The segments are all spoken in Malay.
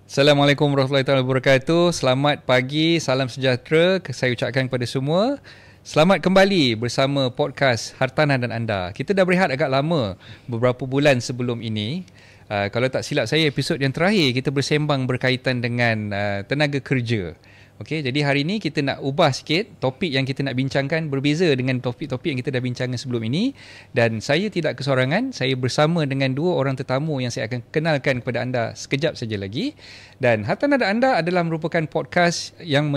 Assalamualaikum warahmatullahi wabarakatuh. Selamat pagi, salam sejahtera saya ucapkan kepada semua. Selamat kembali bersama podcast Hartanah dan Anda. Kita dah berehat agak lama, beberapa bulan sebelum ini. Kalau tak silap saya, episod yang terakhir kita bersembang berkaitan dengan tenaga kerja. Okey, jadi hari ini kita nak ubah sikit topik yang kita nak bincangkan, berbeza dengan topik-topik yang kita dah bincangkan sebelum ini, dan saya tidak kesorangan, saya bersama dengan dua orang tetamu yang saya akan kenalkan kepada anda sekejap saja lagi. Dan Hartanah dan Anda adalah merupakan podcast yang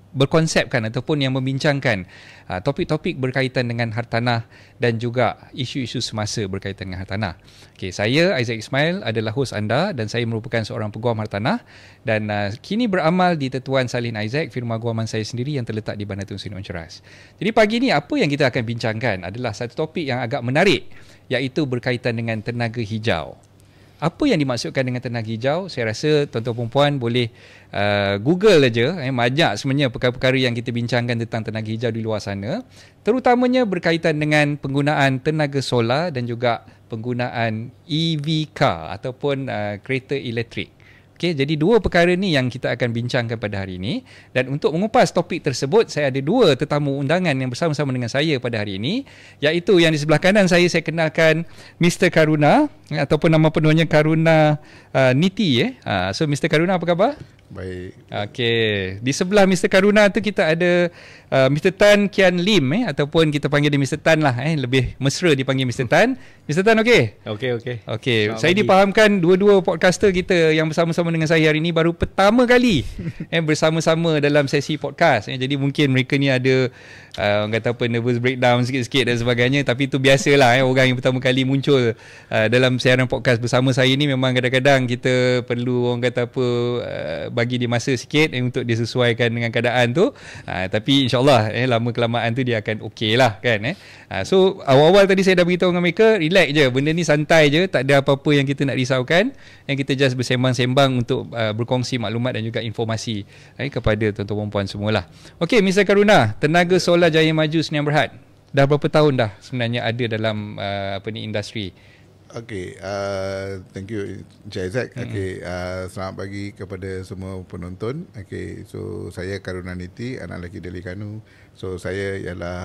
berkonsepkan ataupun yang membincangkan topik-topik berkaitan dengan hartanah dan juga isu-isu semasa berkaitan dengan hartanah. Okey, saya Isaac Ismail adalah hos anda dan saya merupakan seorang peguam hartanah dan kini beramal di Tetuan Salihin Isaac, firma guaman saya sendiri yang terletak di Bandar Tun Seri Onceras. Jadi pagi ni apa yang kita akan bincangkan adalah satu topik yang agak menarik, iaitu berkaitan dengan tenaga hijau. Apa yang dimaksudkan dengan tenaga hijau? Saya rasa tuan-tuan perempuan boleh Google aja. Banyak sebenarnya perkara-perkara yang kita bincangkan tentang tenaga hijau di luar sana. Terutamanya berkaitan dengan penggunaan tenaga solar dan juga penggunaan EV car ataupun kereta elektrik. Okey, jadi dua perkara ni yang kita akan bincangkan pada hari ini. Dan untuk mengupas topik tersebut, saya ada dua tetamu undangan yang bersama-sama dengan saya pada hari ini, iaitu yang di sebelah kanan saya kenalkan Mr. Karuna, ataupun nama penuhnya Karuna Niti. So Mr. Karuna, apa khabar? Baik. Okey, di sebelah Mr. Karuna tu kita ada Mr. Tan Kian Lim, ataupun kita panggil dia Mr. Tan lah, lebih mesra dipanggil Mr. Tan. Mr. Tan, okey? Okey. Saya dipahamkan dua-dua podcaster kita yang bersama-sama dengan saya hari ini baru pertama kali bersama-sama dalam sesi podcast. Jadi mungkin mereka ni ada orang kata apa, nervous breakdown sikit-sikit dan sebagainya, tapi itu biasalah orang yang pertama kali muncul dalam siaran podcast bersama saya ni. Memang kadang-kadang kita perlu orang kata apa, bagi dia masa sikit untuk disesuaikan dengan keadaan tu, tapi insyaAllah lama kelamaan tu dia akan okey lah kan. So awal-awal tadi saya dah beritahu dengan mereka, relax je, benda ni santai je, tak ada apa-apa yang kita nak risaukan, yang kita just bersembang-sembang untuk berkongsi maklumat dan juga informasi kepada tuan-tuan puan semualah. Okey, Mr. Karuna, Tenaga Solar Jaya Maju Sdn Bhd, dah berapa tahun dah sebenarnya ada dalam industri? Okey, thank you Encik Isaac. Okey, selamat pagi kepada semua penonton. Okey, so saya Karuna Niti, anak lelaki dari Kanu. So saya ialah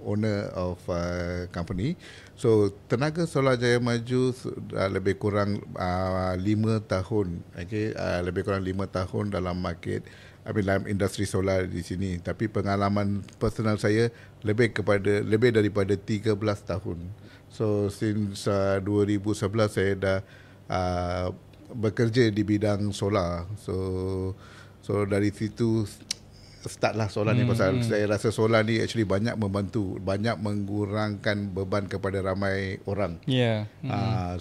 owner of company. So Tenaga Solar Jaya Maju lebih kurang 5 tahun. Okey, lebih kurang 5 tahun dalam market, dalam industri solar di sini. Tapi pengalaman personal saya lebih daripada 13 tahun. So since 2011 saya dah bekerja di bidang solar. So dari situ startlah solar ni, pasal saya rasa solar ni actually banyak membantu, banyak mengurangkan beban kepada ramai orang.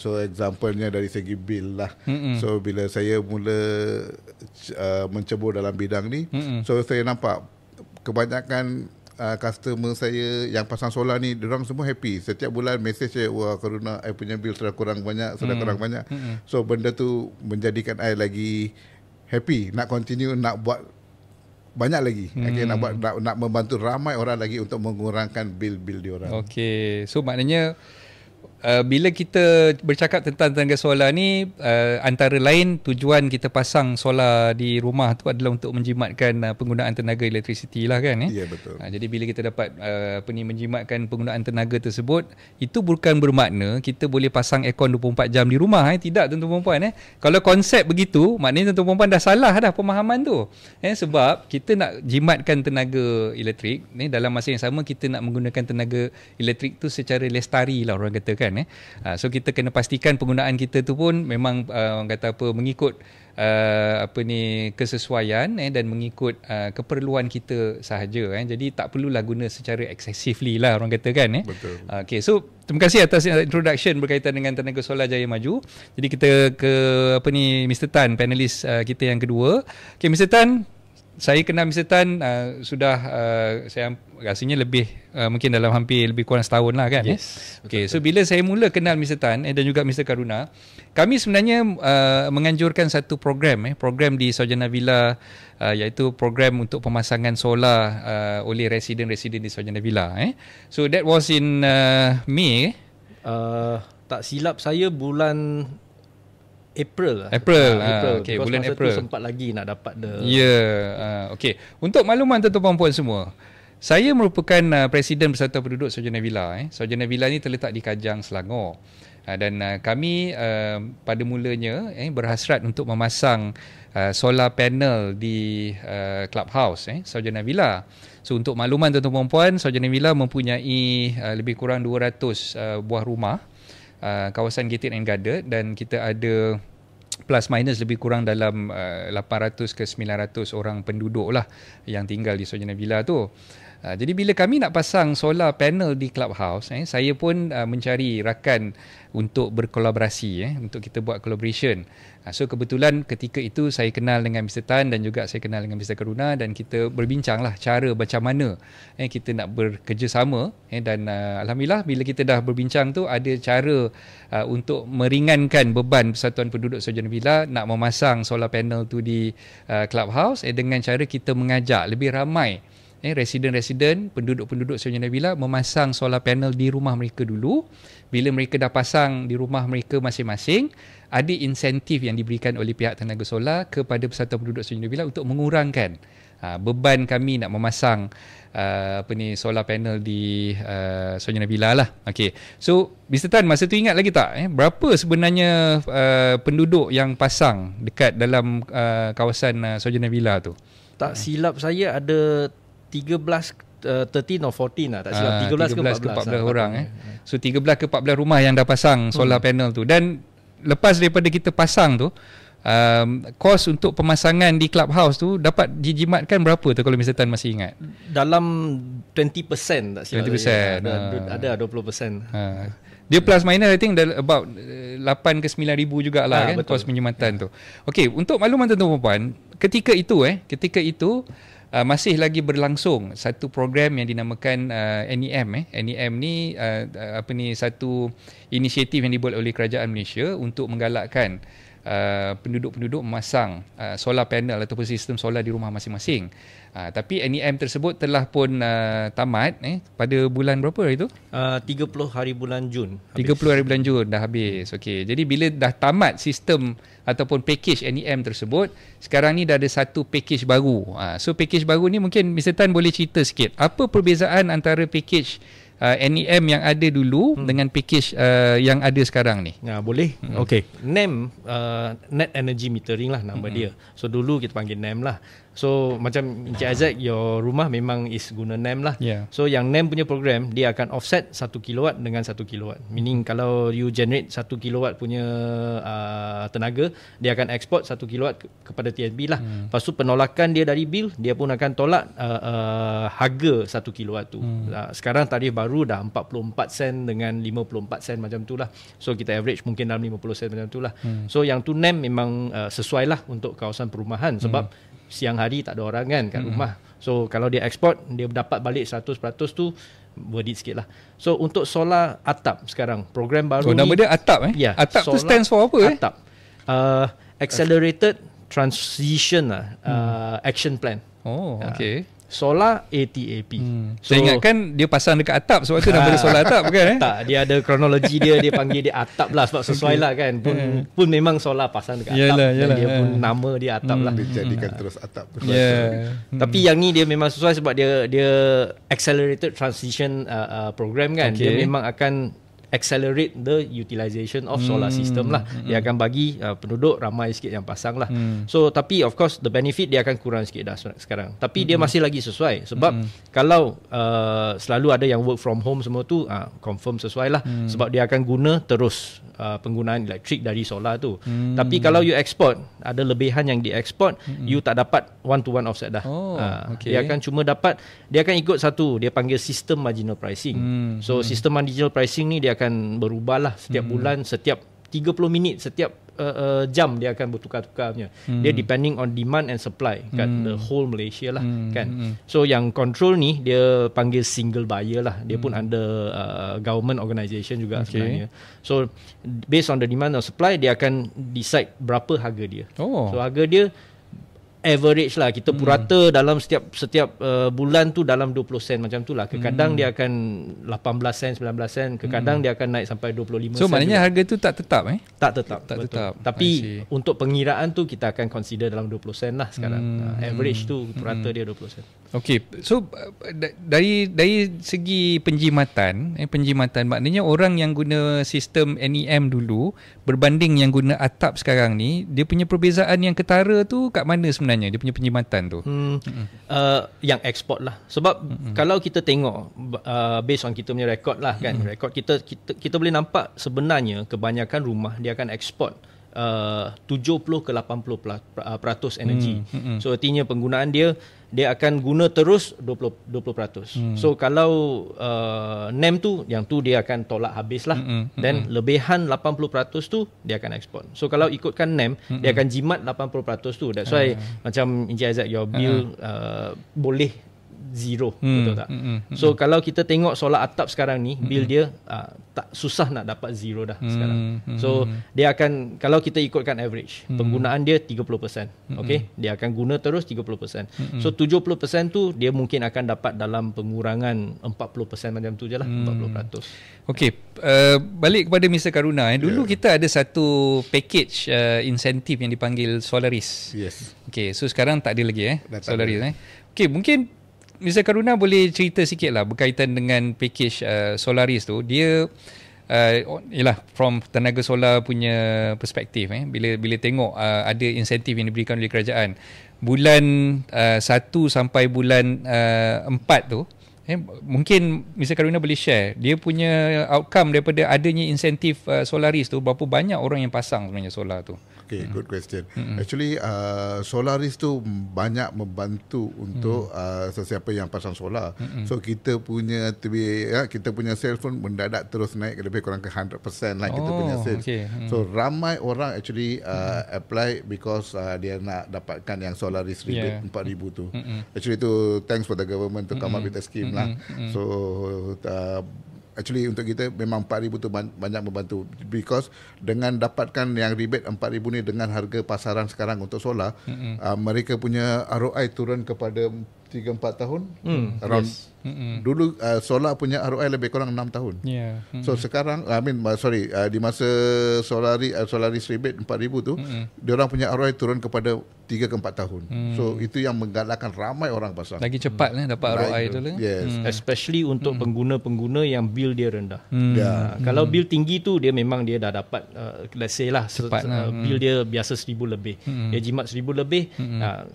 So example-nya dari segi bil lah. So bila saya mula mencebur dalam bidang ni, so saya nampak kebanyakan customer saya yang pasang solar ni, diorang semua happy. Setiap bulan mesej saya, wah Karuna, I punya bil sudah kurang banyak, kurang banyak. So benda tu menjadikan I lagi happy, nak continue, nak buat banyak lagi. Okay, nak membantu ramai orang lagi untuk mengurangkan bil-bil diorang. Okey, so maknanya bila kita bercakap tentang tenaga solar ni, antara lain tujuan kita pasang solar di rumah tu adalah untuk menjimatkan penggunaan tenaga elektrisiti lah kan. Ya, betul. Jadi bila kita dapat menjimatkan penggunaan tenaga tersebut, itu bukan bermakna kita boleh pasang aircon 24 jam di rumah. Tidak tuan-tuan perempuan. Kalau konsep begitu, maknanya tuan-tuan perempuan dah salah dah pemahaman tu. Sebab kita nak jimatkan tenaga elektrik ni, dalam masa yang sama kita nak menggunakan tenaga elektrik tu secara lestari lah orang kata kan. So kita kena pastikan penggunaan kita tu pun memang orang kata apa, mengikut kesesuaian dan mengikut keperluan kita sahaja. Jadi tak perlulah guna secara excessively lah orang kata kan. Betul. Okay, so terima kasih atas introduction berkaitan dengan Tenaga Solar Jaya Maju. Jadi kita ke Mr. Tan, panelis kita yang kedua. Okay, Mr. Tan, saya kenal Mr. Tan sudah saya rasanya lebih mungkin dalam hampir lebih kurang setahun lah kan. Yes. Okay, so bila saya mula kenal Mr. Tan dan juga Mr. Karuna, kami sebenarnya menganjurkan satu program di Sarjana Villa, iaitu program untuk pemasangan solar oleh residen-residen di Sarjana Villa. So that was in May. Tak silap saya bulan April lah. April. Okay, bulan masa April. tu sempat lagi nak dapat Okey. Untuk makluman tuan-tuan puan semua, saya merupakan Presiden Persatuan Penduduk Sarjana Villa. Sarjana Villa ni terletak di Kajang, Selangor. Dan kami pada mulanya berhasrat untuk memasang solar panel di clubhouse Sarjana Villa. So untuk makluman tuan-tuan puan, Sarjana Villa mempunyai lebih kurang 200 buah rumah kawasan gated and guarded, dan kita ada plus minus lebih kurang dalam 800 ke 900 orang penduduk lah yang tinggal di Sarjana Villa tu. Jadi bila kami nak pasang solar panel di clubhouse, saya pun mencari rakan untuk berkolaborasi, untuk kita buat collaboration. So kebetulan ketika itu saya kenal dengan Mr. Tan dan juga saya kenal dengan Mr. Karuna, dan kita berbincanglah cara macam mana kita nak bekerjasama, dan alhamdulillah bila kita dah berbincang tu ada cara untuk meringankan beban Persatuan Penduduk Sarjana Villa nak memasang solar panel tu di clubhouse, dengan cara kita mengajak lebih ramai residen-residen, penduduk-penduduk Sarjana Villa memasang solar panel di rumah mereka dulu. Bila mereka dah pasang di rumah mereka masing-masing, ada insentif yang diberikan oleh pihak tenaga solar kepada Persatuan Penduduk Sarjana Villa untuk mengurangkan beban kami nak memasang solar panel di Sarjana Villa lah. Okay. So Mr. Tan, masa tu ingat lagi tak berapa sebenarnya penduduk yang pasang dekat dalam kawasan Sarjana Villa tu? Tak silap saya ada 13 or 14 lah, tak silap 13 ke 14 orang So 13 ke 14 rumah yang dah pasang solar panel tu. Dan lepas daripada kita pasang tu, kos untuk pemasangan di clubhouse tu dapat dijimatkan berapa tu kalau Mr. Tan masih ingat? Dalam 20% tak silap 20%, ada 20%. Dia plus minus I think about 8 ke 9 ribu jugalah kan, kos penjimatan tu. Okey, untuk makluman tuan-tuan puan, ketika itu masih lagi berlangsung satu program yang dinamakan NEM. NEM ni satu inisiatif yang dibuat oleh kerajaan Malaysia untuk menggalakkan penduduk-penduduk memasang solar panel ataupun sistem solar di rumah masing-masing. Tapi NEM tersebut telah pun tamat pada bulan berapa hari tu? 30 hari bulan Jun. 30 hari bulan Jun dah habis. Okey. Jadi bila dah tamat sistem ataupun package NEM tersebut, sekarang ni dah ada satu package baru. So package baru ni mungkin Mr. Tan boleh cerita sikit. Apa perbezaan antara package NEM yang ada dulu dengan package yang ada sekarang ni? Boleh. Okey. NEM, Net Energy Metering lah nama dia. So dulu kita panggil NEM lah. So macam Encik Isaac, your rumah memang is guna NEM lah. So yang NEM punya program, dia akan offset 1 kilowatt dengan 1 kilowatt. Meaning kalau you generate 1 kilowatt punya tenaga, dia akan export 1 kilowatt kepada TSB lah. Lepas tu penolakan dia dari bil, dia pun akan tolak harga 1 kilowatt tu. Sekarang tarif baru dah 44 sen dengan 54 sen macam tu lah. So kita average mungkin dalam 50 sen macam tu lah. So yang tu NEM memang sesuai lah untuk kawasan perumahan, sebab siang hari tak ada orang kan kat rumah. So kalau dia export, dia dapat balik 100% tu, worth it sikit lah. So untuk solar atap sekarang, program baru nama dia atap atap tu stands for apa? Atap Accelerated Transition Action Plan. Okay. Solar ATAP. So, saya ingatkan dia pasang dekat atap, sebab tu nama dia solar atap bukan? Tak, dia ada kronologi dia panggil dia atap lah sebab sesuai lah kan. Pun memang solar pasang dekat atap. Dan dia pun nama dia atap lah. Dijadikan terus atap. Tapi yang ni dia memang sesuai sebab dia Accelerated Transition Program kan. Dia memang akan accelerate the utilization of solar system lah. Dia akan bagi penduduk ramai sikit yang pasang lah. So tapi of course the benefit dia akan kurang sikit dah sekarang. Tapi dia masih lagi sesuai sebab kalau selalu ada yang work from home semua tu, confirm sesuai lah. Sebab dia akan guna terus penggunaan elektrik dari solar tu. Tapi kalau you export, ada lebihan yang dieksport, you tak dapat one to one offset dah. Dia akan cuma dapat, dia akan ikut satu, dia panggil sistem marginal pricing. So sistem marginal pricing ni dia akan berubah lah setiap bulan, setiap 30 minit, setiap jam dia akan bertukar-tukar punya. Dia depending on demand and supply kat the whole Malaysia lah kan. So yang control ni dia panggil single buyer lah. Dia pun under government organisation juga sebenarnya. So based on the demand and supply, dia akan decide berapa harga dia. So harga dia average lah, kita purata dalam setiap bulan tu dalam 20 sen macam tu lah. Kadang dia akan 18 sen, 19 sen, kadang dia akan naik sampai 25 sen. So maknanya juga. harga tu tak tetap Tak tetap. Tak betul. tetap. Tapi untuk pengiraan tu kita akan consider dalam 20 sen lah sekarang. Average tu purata dia 20 sen. Okey, so dari segi penjimatan maknanya orang yang guna sistem NEM dulu berbanding yang guna atap sekarang ni, dia punya perbezaan yang ketara tu kat mana sebenarnya dia punya penjimatan tu? Yang ekspor lah. Sebab kalau kita tengok based on kita punya rekod lah kan, rekod kita boleh nampak sebenarnya kebanyakan rumah dia akan ekspor 70 ke 80% energi. So artinya penggunaan dia akan guna terus 20%. So kalau NEM tu, yang tu dia akan tolak habis lah. Dan lebihan 80% tu dia akan ekspor. So kalau ikutkan NEM, dia akan jimat 80% tu. That's why macam Encik Aizat, your bill boleh zero, betul tak? So kalau kita tengok solar atap sekarang ni, bill dia tak susah nak dapat zero dah sekarang. So dia akan, kalau kita ikutkan average, penggunaan dia 30%. Okay, dia akan guna terus 30%. So 70% tu dia mungkin akan dapat dalam pengurangan 40% macam tu je lah, 40%. Okey, balik kepada Mr. Karuna. Dulu kita ada satu package insentif yang dipanggil Solaris. Yes. Okey, so sekarang tak ada lagi Solaris. Ada. Okey, mungkin Mr. Karuna boleh cerita sikit lah berkaitan dengan package Solaris tu. Dia ialah from tenaga solar punya perspektif, bila tengok ada insentif yang diberikan oleh kerajaan bulan 1 sampai bulan 4 tu, mungkin Mr. Karuna boleh share dia punya outcome daripada adanya insentif Solaris tu, berapa banyak orang yang pasang sebenarnya solar tu. Okay, good question. Actually, Solaris tu banyak membantu untuk sesiapa yang pasang solar. So kita punya sales pun mendadak terus naik lebih kurang ke 100% lah kita punya sales. Okay. So ramai orang actually apply because dia nak dapatkan yang Solaris rebate 4,000 tu. Actually tu thanks for the government to come up with a scheme lah. So actually untuk kita memang 4,000 tu banyak membantu, because dengan dapatkan yang rebate 4,000 ni dengan harga pasaran sekarang untuk solar, mereka punya ROI turun kepada 3-4 tahun. Around dulu solar punya ROI lebih kurang 6 tahun. So sekarang di masa Solaris rebate 4,000 tu, diorang punya ROI turun kepada 3-4 tahun. So itu yang menggalakkan ramai orang pasang. Lagi cepat dapat ROI tu lah. Yes. Especially untuk pengguna-pengguna yang bill dia rendah. Kalau bill tinggi tu dia memang dia dah dapat let's say lah bill dia biasa 1,000 lebih. Dia jimat 1,000 lebih.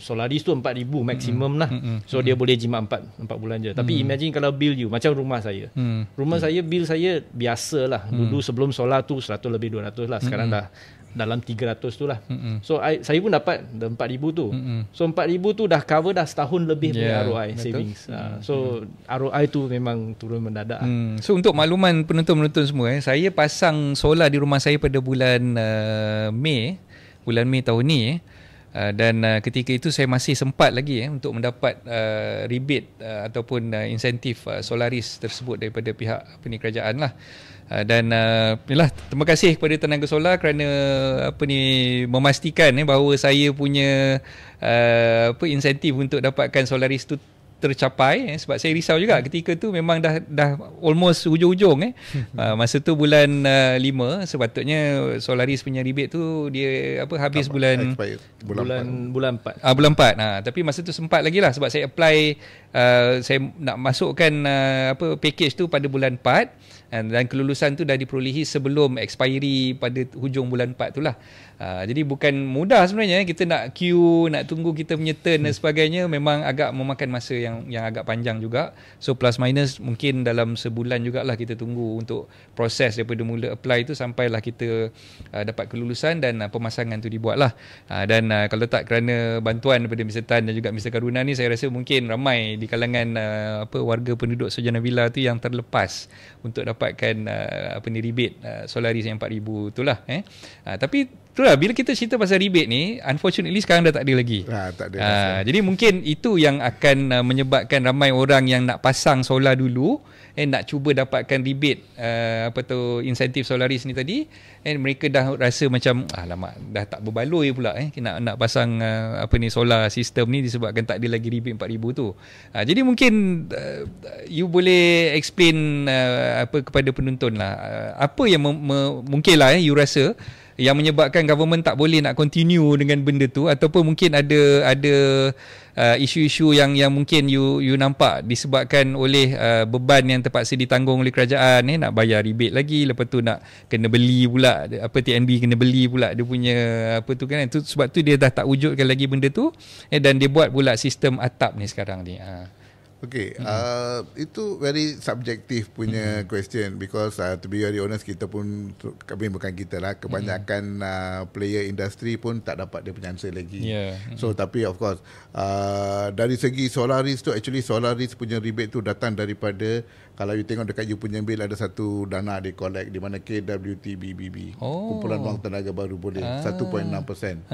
Solaris tu 4,000 maksimum lah. So dia boleh jimat 4 bulan je. Tapi imagine kalau bill you macam rumah saya. Rumah saya bill saya biasa lah. Dulu sebelum solar tu 100 lebih 200 lah. Sekarang dah dalam 300 tu lah. So saya pun dapat 4,000 tu. So 4,000 tu dah cover dah setahun lebih punya ROI savings. So ROI tu memang turun mendadak. So untuk makluman penonton-penonton semua, saya pasang solar di rumah saya pada bulan Mei tahun ni. Dan ketika itu saya masih sempat lagi untuk mendapat rebate ataupun insentif Solaris tersebut daripada pihak kerajaan lah. Dan terima kasih kepada Tenaga Solar kerana memastikan bahawa saya punya insentif untuk dapatkan Solaris tu tercapai, sebab saya risau juga ketika tu memang dah almost hujung-hujung masa tu bulan 5 sepatutnya Solaris punya rebate tu dia habis bulan 4. Bulan 4. Tapi masa tu sempat lagi lah sebab saya apply, saya nak masukkan package tu pada bulan 4 dan kelulusan tu dah diperolehi sebelum expiry pada hujung bulan 4 tu lah. Jadi bukan mudah sebenarnya, kita nak queue, nak tunggu kita punya turn dan sebagainya, memang agak memakan masa yang agak panjang juga. So plus minus mungkin dalam sebulan jugalah kita tunggu untuk proses daripada mula apply tu sampailah kita dapat kelulusan dan pemasangan tu dibuat lah. Dan kalau tak kerana bantuan daripada Mr. Tan dan juga Mr. Karuna ni, saya rasa mungkin ramai di kalangan warga penduduk Sarjana Villa tu yang terlepas untuk dapatkan rebate Solaris yang 4,000 tu lah. Tapi Itulah bila kita cerita pasal rebate ni, unfortunately sekarang dah tak ada lagi. Tak ada. Jadi mungkin itu yang akan menyebabkan ramai orang yang nak pasang solar dulu nak cuba dapatkan rebate insentif solaris ni tadi, mereka dah rasa macam alamak dah tak berbaloi pula nak pasang solar system ni disebabkan tak ada lagi rebate 4,000 tu. Jadi mungkin you boleh explain kepada penonton lah apa yang mungkinlah you rasa yang menyebabkan government tak boleh nak continue dengan benda tu, ataupun mungkin ada isu-isu yang mungkin you nampak disebabkan oleh beban yang terpaksa ditanggung oleh kerajaan, nak bayar rebate lagi, lepas tu nak kena beli pula TNB kena beli pula dia punya tu, sebab tu dia dah tak wujudkan lagi benda tu, dan dia buat pula sistem atap ni sekarang ni. Okay, itu very subjective punya question, because to be very honest, kami bukan kita lah, kebanyakan player industri pun tak dapat dia punya answer lagi. So tapi of course dari segi Solaris tu, actually Solaris punya rebate tu datang daripada, kalau you tengok dekat you punya bill ada satu dana di collect di mana KWTBBB, Kumpulan Wang Tenaga Baru Boleh, 1.6%.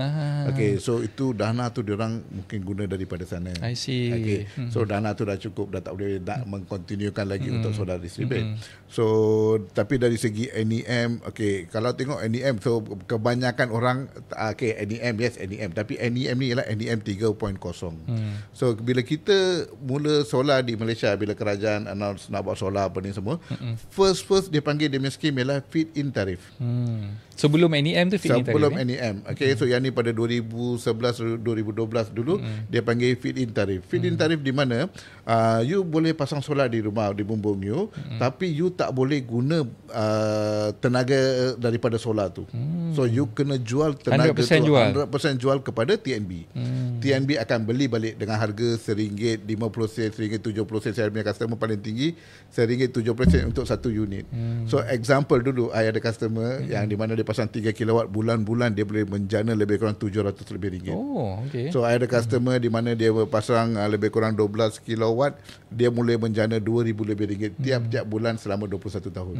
Okay, so itu dana tu diorang mungkin guna daripada sana. I see. Okay, so dana tu dah cukup, dah tak boleh nak mengkontinukan lagi untuk Solaris rebate. So tapi dari segi NEM, okay, kalau tengok NEM, so kebanyakan orang NEM, yes NEM, tapi NEM ni ialah NEM 3.0. So bila kita mula solar di Malaysia, bila kerajaan announce nak buat solar apa ni semua, first dia panggil dia punya scheme ialah feed-in tarif. Sebelum NEM tu feed-in tarif. Sebelum NEM. Okay, so yang ni pada 2011 2012 dulu dia panggil feed-in tarif. Feed-in tarif di mana you boleh pasang solar di rumah, di bumbung you, tapi you tak boleh guna tenaga daripada solar tu. So you kena jual tenaga 100% tu, jual. 100% jual kepada TNB. TNB akan beli balik dengan harga RM1.50, RM1.70. Saya punya customer paling tinggi RM1.70 untuk satu unit. So example dulu, I ada customer yang di mana dia pasang 3 kilowatt, bulan-bulan dia boleh menjana lebih kurang RM700 lebih. Okay. So I ada customer di mana dia pasang lebih kurang 12 kilowatt, dia boleh menjana RM2,000 lebih tiap-tiap bulan selama 21 tahun.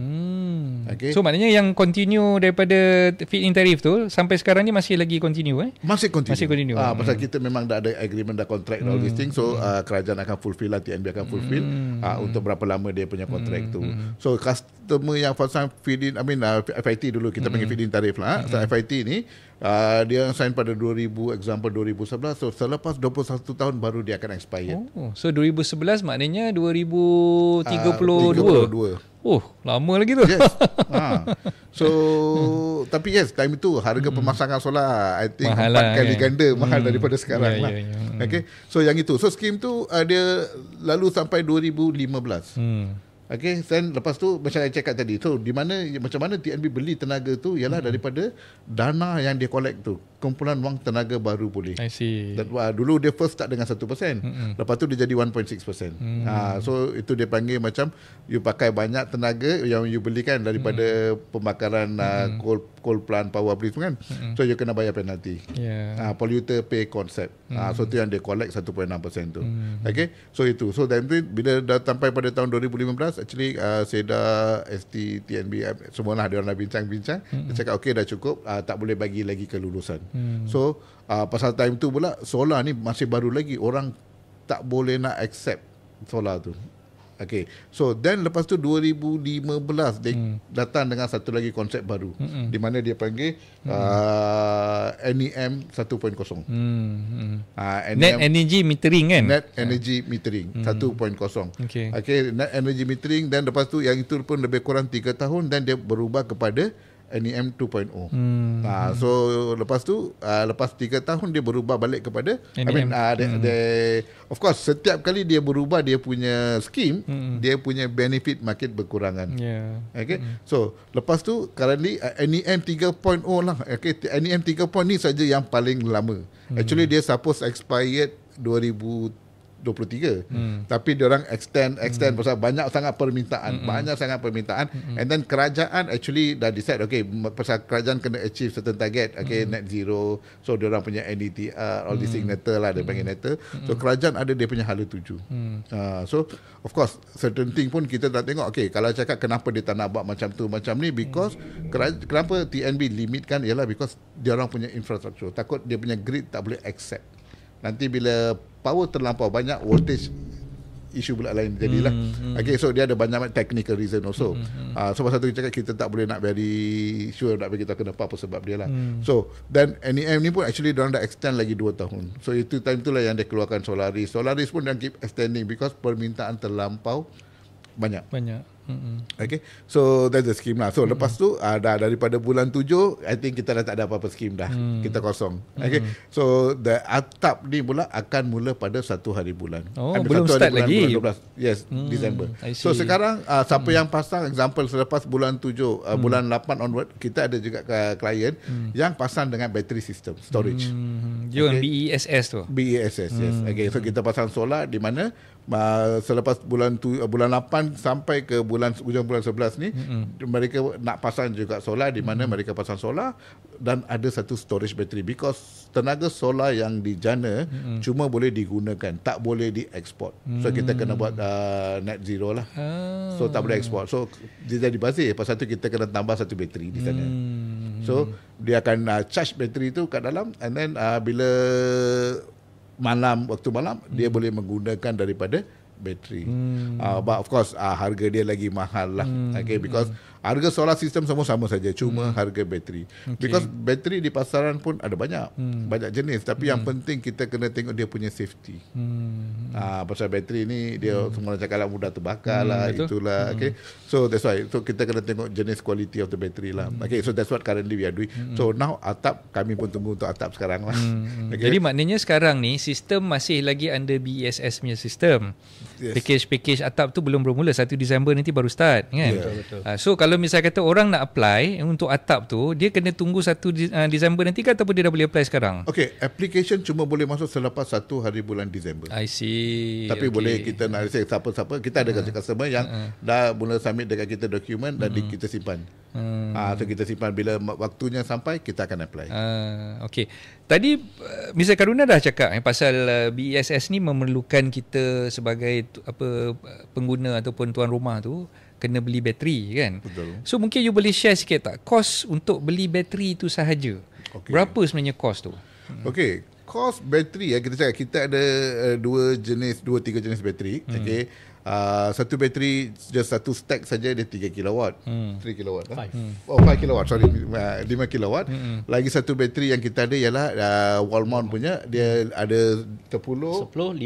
Okay. So maknanya yang continue daripada feed-in tarif tu sampai sekarang ni masih lagi continue Masih continue. Pasal kita memang dah ada agreement, dah contract all these things. So kerajaan akan fulfill lah, TNB akan fulfill untuk berapa lama dia punya kontrak tu. So customer yang pasang feed-in, FIT dulu kita panggil feed-in tarif lah. So FIT ni dia sign pada 2011. So selepas 21 tahun baru dia akan expire. So 2011 maknanya 2032. Lama lagi tu. Yes. So tapi yes, time itu harga pemasangan solar I think 4 kali ganda mahal daripada sekarang lah. Okay. So yang itu. So scheme tu dia lalu sampai 2015. Okay, then lepas tu macam saya cakap tadi, so di mana macam mana TNB beli tenaga tu ialah daripada dana yang dia collect tu, Kumpulan Wang Tenaga Baru Boleh. I see. Dulu dia first start dengan 1%, lepas tu dia jadi 1.6%. So itu dia panggil macam you pakai banyak tenaga yang you belikan daripada pembakaran coal plant, power plant kan. So you kena bayar penalty. Polluter pay concept. So tu yang dia collect 1.6% tu. Okay, so itu. So then bila dah sampai pada tahun 2015, actually SEDA, ST, TNB semualah dia orang dah bincang-bincang. Dia cakap okay dah cukup, tak boleh bagi lagi kelulusan. So pasal time tu pula solar ni masih baru lagi, orang tak boleh nak accept solar tu. Okay, so then lepas tu 2015 dia datang dengan satu lagi konsep baru, di mana dia panggil NEM 1.0. Net Energy Metering kan? Net Energy Metering 1.0. Okay, Net Energy Metering, dan lepas tu yang itu pun lebih kurang 3 tahun, dan dia berubah kepada NEM 2.0. So lepas tu lepas 3 tahun dia berubah balik kepada NEM. Of course setiap kali dia berubah dia punya scheme, dia punya benefit makin berkurangan. Okay. So lepas tu currently NEM 3.0 lah. Okay, NEM 3.0 ni saja yang paling lama. Actually dia suppose expired 2013 23. Tapi diorang extend pasal banyak sangat permintaan, and then kerajaan actually dah decide, okay, pasal kerajaan kena achieve certain target, okay, net zero, so diorang punya NETR, all these signature lah, dia panggil NETR. So kerajaan ada dia punya hala tuju. So of course certain thing pun kita dah tengok, okay, kalau cakap kenapa dia tak nak buat macam tu macam ni, because kenapa TNB limitkan, ialah because diorang punya infrastruktur, takut dia punya grid tak boleh accept. Nanti bila power terlampau banyak, voltage isu pula lain jadilah. Okay, so dia ada banyak technical reason also. So pasal tu cakap kita tak boleh nak very sure nak bagi tahu kenapa, apa sebab dia lah. So dan NEM ni pun actually diorang dah extend lagi 2 tahun. So itu time itulah yang dia keluarkan Solaris. Solaris pun dia keep extending because permintaan terlampau banyak. Okay, so that's the scheme lah. So lepas tu dah daripada bulan 7, I think kita dah tak ada apa-apa scheme dah. Kita kosong. Okay, so the atap ni pula akan mula pada 1 hari bulan. Belum start bulan, lagi bulan 12. Yes, December. So sekarang siapa yang pasang, example selepas bulan 7, bulan 8 onward, kita ada juga klien yang pasang dengan battery system storage. Yang BESS tu. BESS, yes. Okay, so kita pasang solar di mana selepas bulan 8 sampai ke ujung bulan 11 ni, mereka nak pasang juga solar, di mana mereka pasang solar dan ada satu storage battery, because tenaga solar yang dijana cuma boleh digunakan, tak boleh dieksport. So kita kena buat net zero lah. So tak boleh eksport. So dia jadi bazir, pasal tu kita kena tambah satu bateri di sana. So dia akan charge bateri tu kat dalam, and then bila waktu malam dia boleh menggunakan daripada bateri. But of course harga dia lagi mahal lah. Okay, because harga solar system semua sama saja, cuma harga bateri. Because bateri di pasaran pun ada banyak jenis, tapi yang penting kita kena tengok dia punya safety. Pasal bateri ni dia semua cakap lah mudah terbakar lah, itulah. Okay, so that's why, so kita kena tengok jenis quality of the battery lah. Okay, so that's what currently we are doing. So now atap, kami pun tunggu untuk atap sekarang lah. Okay. Jadi maknanya sekarang ni sistem masih lagi under BESS punya sistem. Package atap tu belum bermula, 1 Disember nanti baru start kan. Betul. So kalau misalnya kata orang nak apply untuk atap tu, dia kena tunggu 1 Disember nanti ke, ataupun dia dah boleh apply sekarang? Okay, application cuma boleh masuk selepas 1 hari bulan Disember. I see. Tapi boleh kita nak receive siapa-siapa, kita ada customer yang dah mula submit dekat kita dokumen dan kita simpan. So kita simpan, bila waktunya sampai kita akan apply. Okay. Tadi Mr. Karuna dah cakap pasal BESS ni memerlukan kita sebagai pengguna ataupun tuan rumah tu kena beli bateri kan. Betul. So mungkin you boleh share sikit tak kos untuk beli bateri tu sahaja? Okay. Berapa sebenarnya kos tu? Okay, kos bateri kita cakap kita ada 2-3 jenis bateri. Okay. Satu bateri just satu stack saja dia 3 kilowatt. 3 kilowatt. 5 kilowatt, sorry, 5 kilowatt. Lagi satu bateri yang kita ada ialah wall mount punya, dia ada 15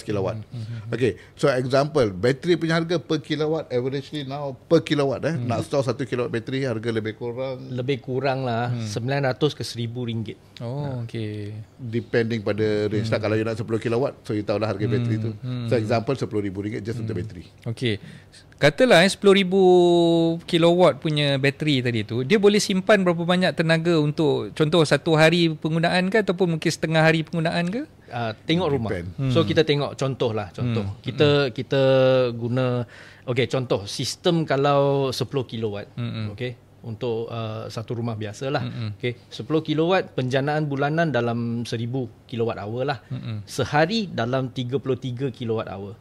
kilowatt. Okay, so example, bateri punya harga per kilowatt averagely now per kilowatt nak store 1 kilowatt bateri harga lebih kurang lah 900 ke 1000 ringgit. Okay. Depending pada range lah. Kalau you nak 10 kilowatt, so you tahulah harga bateri tu. So example 10,000 ringgit just untuk bateri. Okey. Katalah 10,000 kilowatt punya bateri tadi tu, dia boleh simpan berapa banyak tenaga untuk contoh 1 hari penggunaan ke, ataupun mungkin setengah hari penggunaan ke? Tengok rumah. So kita tengok contoh. Kita guna contoh sistem kalau 10 kilowatt. Untuk satu rumah biasalah. Okay, 10 kilowatt penjanaan bulanan dalam 1000 kilowatt hour lah. Sehari dalam 33 kilowatt hour.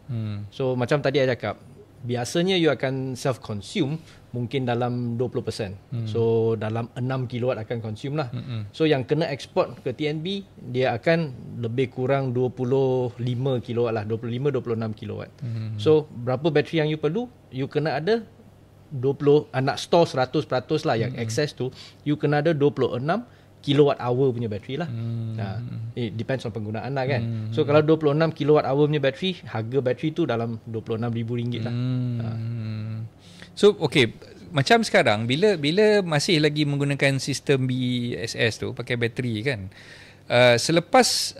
So macam tadi saya cakap, biasanya you akan self consume mungkin dalam 20%. So dalam 6 kilowatt akan consume lah. So yang kena export ke TNB, dia akan lebih kurang 25 kilowatt lah, 25-26 kilowatt. So berapa bateri yang you perlu? You kena ada 20, nak store 100% lah yang excess tu, you kena ada 26 kilowatt hour punya bateri lah. It depends on penggunaan lah kan. So kalau 26 kilowatt hour punya bateri, harga bateri tu dalam RM26,000 lah. So macam sekarang bila masih lagi menggunakan sistem BESS tu pakai bateri kan, selepas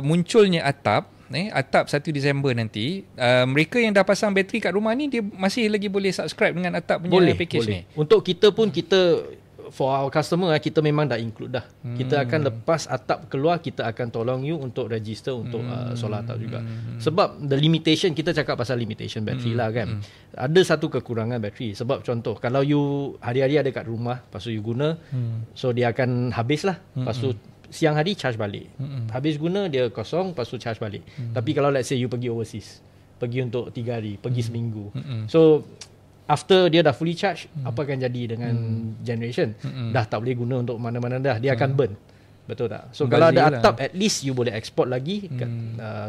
munculnya atap 1 Disember nanti, mereka yang dah pasang bateri kat rumah ni, dia masih lagi boleh subscribe dengan atap punya package ni. Untuk kita pun, kita for our customer, kita memang dah include dah. Kita akan lepas atap keluar, kita akan tolong you untuk register untuk solar atap juga. Sebab the limitation, kita cakap pasal limitation battery lah kan. Ada satu kekurangan bateri. Sebab contoh, kalau you hari-hari ada kat rumah, lepas tu you guna, so dia akan habis lah. Lepas tu siang hari charge balik. Habis guna, dia kosong, lepas tu charge balik. Tapi kalau let's say you pergi overseas, pergi untuk 3 hari, pergi seminggu. So after dia dah fully charge, apa akan jadi dengan generation? Dah tak boleh guna untuk mana-mana dah. Dia akan burn. Betul tak? So kalau ada atap, at least you boleh export lagi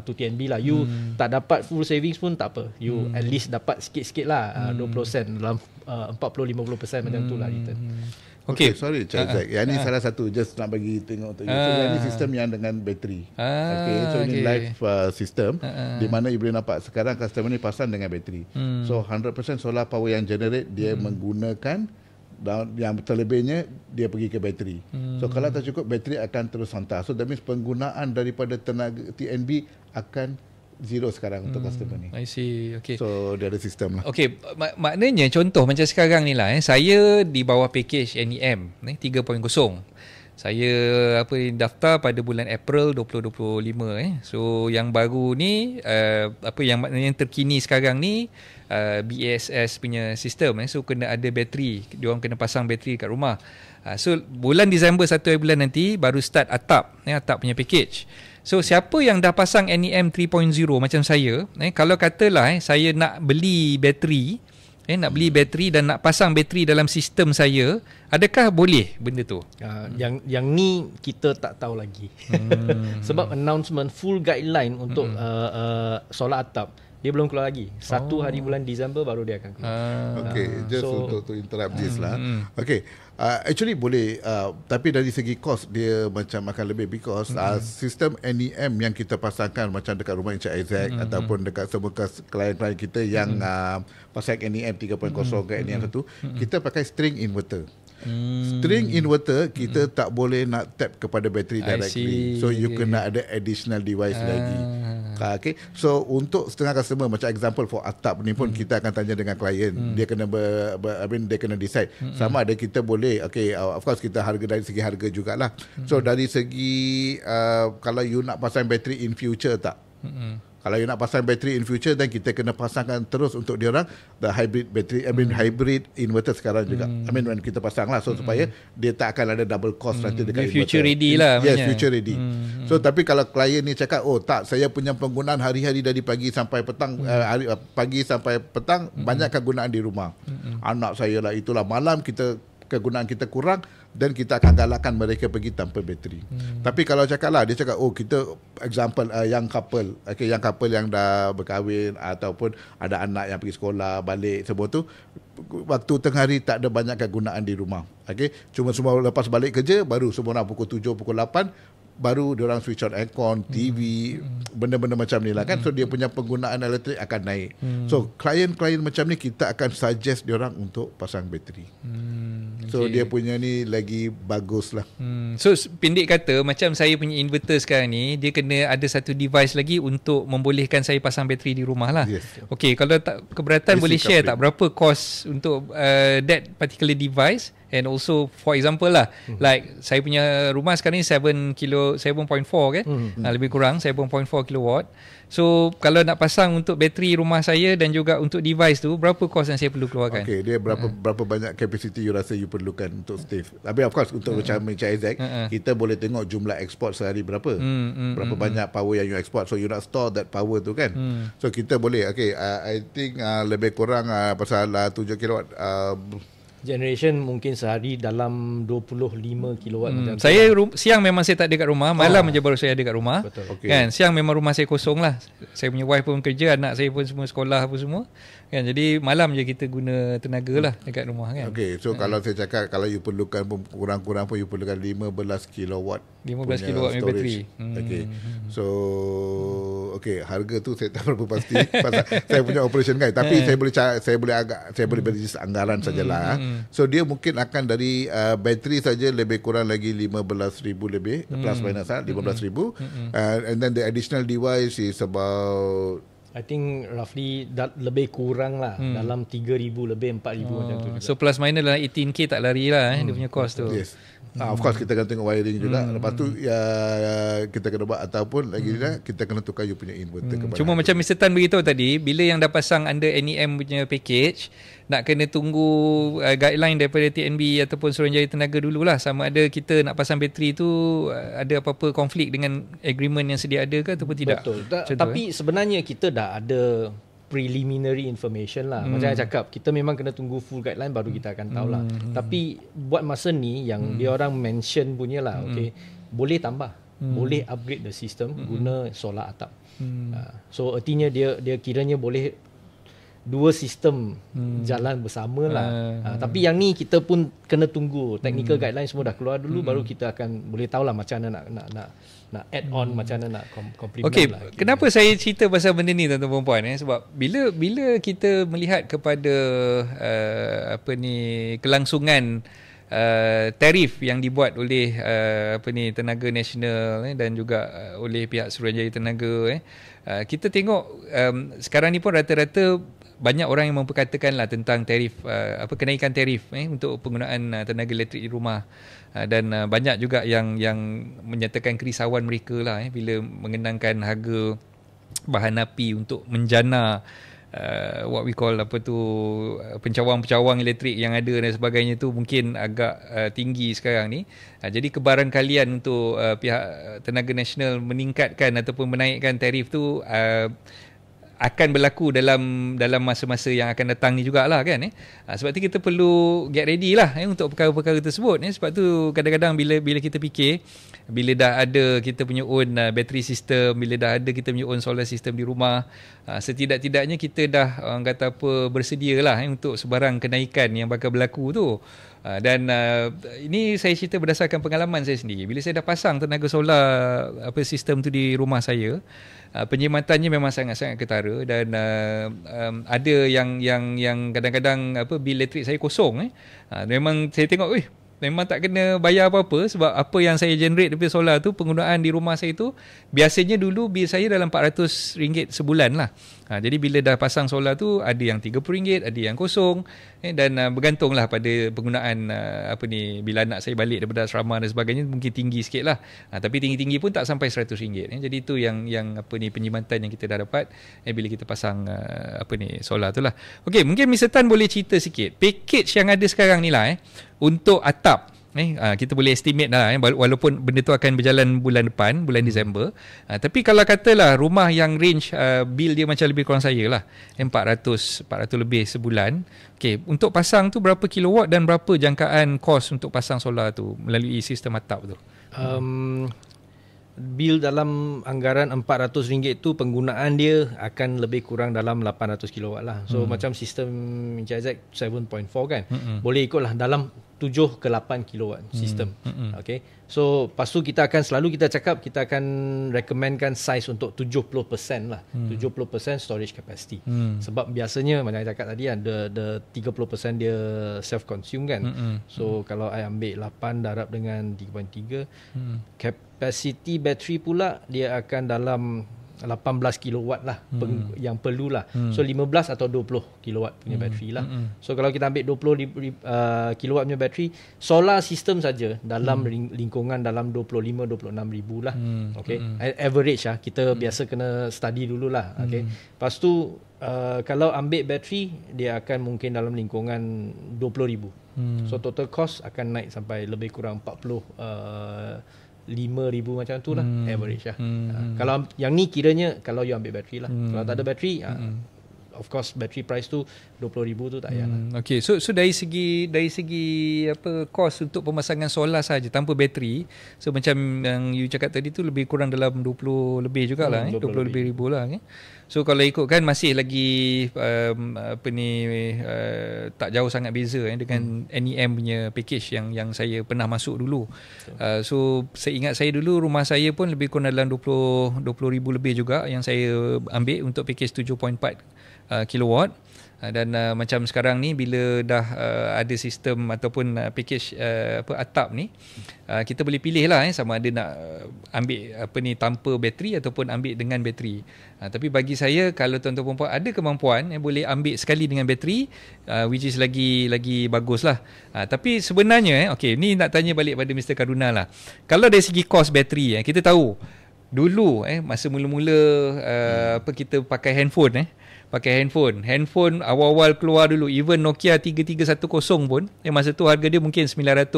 to TNB lah. You tak dapat full savings pun tak apa. You at least dapat sikit-sikit lah, 20 sen dalam 40-50% macam tu lah return. Okay, sorry Cik Zack. Yang ni salah satu, just nak bagi tengok untuk you. So yang ni sistem yang dengan bateri. So ini live system di mana you boleh nampak sekarang customer ni pasang dengan bateri. So 100% solar power yang generate dia menggunakan, yang terlebihnya dia pergi ke bateri. So kalau tak cukup, bateri akan terus hantar. So that means penggunaan daripada tenaga TNB akan zero sekarang untuk customer ni. I see. Okay. So dia ada sistem lah. Okay, maknanya contoh macam sekarang ni lah, saya di bawah package NEM 3.0. Saya daftar pada bulan April 2025. So yang baru ni yang maknanya yang terkini sekarang ni BESS punya sistem. So kena ada bateri. Diorang kena pasang bateri kat rumah. So bulan Disember 1 bulan nanti baru start atap punya package. So siapa yang dah pasang NEM 3.0 macam saya, kalau katalah saya nak beli bateri, dan nak pasang bateri dalam sistem saya, adakah boleh benda tu? Yang ni kita tak tahu lagi. Sebab announcement full guideline untuk solar atap dia belum keluar lagi. 1 hari bulan Disember baru dia akan keluar. Okay, just untuk to interrupt this lah. Okay, actually boleh, tapi dari segi cost dia macam akan lebih, because sistem NEM yang kita pasangkan macam dekat rumah Encik Isaac ataupun dekat semua klien-klien kita yang pasang NEM 3.0 ke NEM 1, kita pakai string inverter. String inverter kita tak boleh nak tap kepada bateri directly. So you kena ada additional device lagi. Okay. So untuk setengah customer, macam example for atap ni pun kita akan tanya dengan klien. Dia kena dia kena decide sama ada kita boleh, okay, of course kita harga dari segi harga jugalah. So dari segi kalau you nak pasang bateri in future tak? Kalau you nak pasang bateri in future, dan kita kena pasangkan terus untuk diorang the hybrid battery, hybrid inverter sekarang juga. When kita pasang lah, so supaya dia tak akan ada double cost nanti dekat inverter. Future ready lah. Yes, future ready. So tapi kalau klien ni cakap, oh tak, saya punya penggunaan hari-hari dari pagi sampai petang, pagi sampai petang, banyak kegunaan di rumah. Anak saya lah, itulah malam kegunaan kita kurang, dan kita akan galakkan mereka pergi tanpa bateri. Tapi kalau cakap lah, dia cakap, oh kita example yang couple, okay, yang couple yang dah berkahwin ataupun ada anak yang pergi sekolah balik, semua tu waktu tengah hari tak ada banyak kegunaan di rumah. Okay, cuma semua lepas balik kerja baru semua orang pukul 7 pukul 8 baru diorang switch on aircon, TV, benda-benda macam ni lah kan. So dia punya penggunaan elektrik akan naik. So klien-klien macam ni kita akan suggest diorang untuk pasang bateri. So dia punya ni lagi bagus lah. So pendek kata, macam saya punya inverter sekarang ni, dia kena ada satu device lagi untuk membolehkan saya pasang bateri di rumah lah. Yes. Okay, kalau tak keberatan, boleh share tak berapa cost untuk that particular device? And also for example lah, like saya punya rumah sekarang ni 7.4 kan, lebih kurang 7.4 kilowatt. So kalau nak pasang untuk bateri rumah saya dan juga untuk device tu, berapa cost yang saya perlu keluarkan? Okay, dia berapa banyak capacity you rasa you perlukan untuk save. Tapi of course untuk macam Isaac, kita boleh tengok jumlah export sehari berapa. Berapa banyak power yang you export. So you nak store that power tu kan. So kita boleh, okay, I think lebih kurang pasal 7 kilowatt generation mungkin sehari dalam 25 kilowatt macam tu. Saya siang memang saya tak ada kat rumah, malam je baru saya ada kat rumah. Betul. Okay. Kan, siang memang rumah saya kosong lah. Saya punya wife pun kerja, anak saya pun semua sekolah apa semua. Kan, jadi malam je kita guna tenaga lah dekat rumah kan. Okay, so kalau saya cakap kalau you perlukan kurang-kurang pun you perlukan 15 kilowatt. 15 kilowatt punya bateri. Okay. So okay, harga tu saya tak berapa pasti pasal saya punya operation guide, tapi saya boleh beri anggaran sajalah. So dia mungkin akan dari bateri saja lebih kurang lagi 15,000 lebih, plus minus 15,000. And then the additional device is about I think roughly lebih kurang lah dalam 3,000 lebih 4,000 macam tu juga. So plus minus dalam 18k tak lari lah dia punya cost tu. Yes. Of course kita kena tengok wiring juga. Lepas tu ya kita kena buat ataupun lagi kita kena tukar you punya inverter kepada. Cuma macam Mr. Tan beritahu tadi, bila yang dah pasang under NEM punya package, nak kena tunggu guideline daripada TNB ataupun Suruhanjaya Tenaga dululah, sama ada kita nak pasang bateri tu ada apa-apa konflik dengan agreement yang sedia ada ke ataupun tidak. Betul. Tapi sebenarnya kita dah ada preliminary information lah. Macam saya cakap, kita memang kena tunggu full guideline baru kita akan tahu lah. Tapi buat masa ni yang dia orang mention punya lah, okay, boleh tambah, boleh upgrade the system guna solar atap. So artinya dia kiranya boleh dua sistem jalan bersama lah. Tapi yang ni kita pun kena tunggu technical guideline semua dah keluar dulu, baru kita akan boleh tahu lah macam mana nak add on, macam mana nak complement lah. Kenapa saya cerita pasal benda ni tuan-tuan puan-puan, sebab bila kita melihat kepada kelangsungan tarif yang dibuat oleh Tenaga Nasional dan juga oleh pihak Suruhanjaya Tenaga, kita tengok sekarang ni pun rata-rata banyak orang yang memperkatakanlah tentang tarif kenaikan tarif untuk penggunaan tenaga elektrik di rumah, dan banyak juga yang menyatakan kerisauan mereka lah bila mengenangkan harga bahan api untuk menjana what we call pencawang-pencawang elektrik yang ada dan sebagainya tu mungkin agak tinggi sekarang ni. Jadi kebarangkalian untuk pihak Tenaga Nasional meningkatkan ataupun menaikkan tarif tu akan berlaku dalam masa-masa yang akan datang ni jugalah kan. Sebab tu kita perlu get ready lah untuk perkara-perkara tersebut. Sebab tu kadang-kadang bila kita fikir, bila dah ada kita punya own battery system, bila dah ada kita punya own solar system di rumah, setidak-tidaknya kita dah bersedia lah untuk sebarang kenaikan yang bakal berlaku tu. Dan ini saya cerita berdasarkan pengalaman saya sendiri. Bila saya dah pasang tenaga solar sistem tu di rumah saya, penjimatannya memang sangat-sangat ketara, dan ada yang kadang-kadang bil elektrik saya kosong. Memang saya tengok memang tak kena bayar apa-apa, sebab apa yang saya generate daripada solar tu, penggunaan di rumah saya tu biasanya dulu bil saya dalam RM400 sebulan lah. Jadi bila dah pasang solar tu, ada yang RM30, ada yang kosong, dan bergantunglah pada penggunaan bila anak saya balik daripada asrama dan sebagainya, mungkin tinggi sikit lah. Tapi tinggi-tinggi pun tak sampai RM100. Jadi itu yang penjimatan yang kita dah dapat bila kita pasang solar tu lah. Okey, mungkin Mr. Tan boleh cerita sikit package yang ada sekarang ni lah untuk atap. Kita boleh estimate lah, walaupun benda tu akan berjalan bulan depan, bulan Disember. Tapi kalau katalah rumah yang range bil dia macam lebih kurang saya lah, 400 lebih sebulan. Okay, untuk pasang tu berapa kilowatt dan berapa jangkaan kos untuk pasang solar tu melalui sistem atap tu? Bil dalam anggaran RM400 tu, penggunaan dia akan lebih kurang dalam 800 kilowatt lah. So macam sistem Encik 7.4 kan, boleh ikutlah dalam 7 ke 8 kilowatt sistem. Okay. So lepas tu kita akan recommendkan size untuk 70% lah. 70% storage capacity. Sebab biasanya macam saya cakap tadi, the 30% dia self consume kan. So kalau I ambil 8 darab dengan 3.3, capacity battery pula dia akan dalam 18 kilowatt lah yang perlu lah. So 15 atau 20 kilowatt punya bateri lah. So kalau kita ambil 20 kilowatt punya bateri, solar system saja dalam lingkungan dalam 25-26 ribu lah. Okay. Average lah, kita biasa kena study dulu lah. Okay. Lepas tu kalau ambil bateri, dia akan mungkin dalam lingkungan 20 ribu. So total cost akan naik sampai lebih kurang 5,000 macam tu lah, average lah. Kalau yang ni kiranya kalau you ambil bateri lah. Kalau tak ada bateri, of course battery price tu 20,000 tu tak payah lah. Okay, so dari segi cost untuk pemasangan solar saja tanpa bateri, so macam yang you cakap tadi tu lebih kurang dalam 20 lebih jugalah, 20 lebih ribu lah. So kalau ikutkan masih lagi tak jauh sangat beza dengan NEM punya package yang saya pernah masuk dulu. So seingat saya dulu, rumah saya pun lebih kurang dalam 20,000 lebih juga yang saya ambil untuk package 7.4 kilowatt. Dan macam sekarang ni bila dah ada sistem ataupun package atap ni, kita boleh pilih lah sama ada nak ambil tanpa bateri ataupun ambil dengan bateri. Tapi bagi saya, kalau tuan-tuan perempuan ada kemampuan boleh ambil sekali dengan bateri, which is lagi bagus lah. Tapi sebenarnya ni nak tanya balik pada Mr. Karuna lah. Kalau dari segi kos bateri, kita tahu dulu masa mula-mula kita pakai handphone handphone awal-awal keluar dulu, even Nokia 3310 pun masa tu harga dia mungkin 900.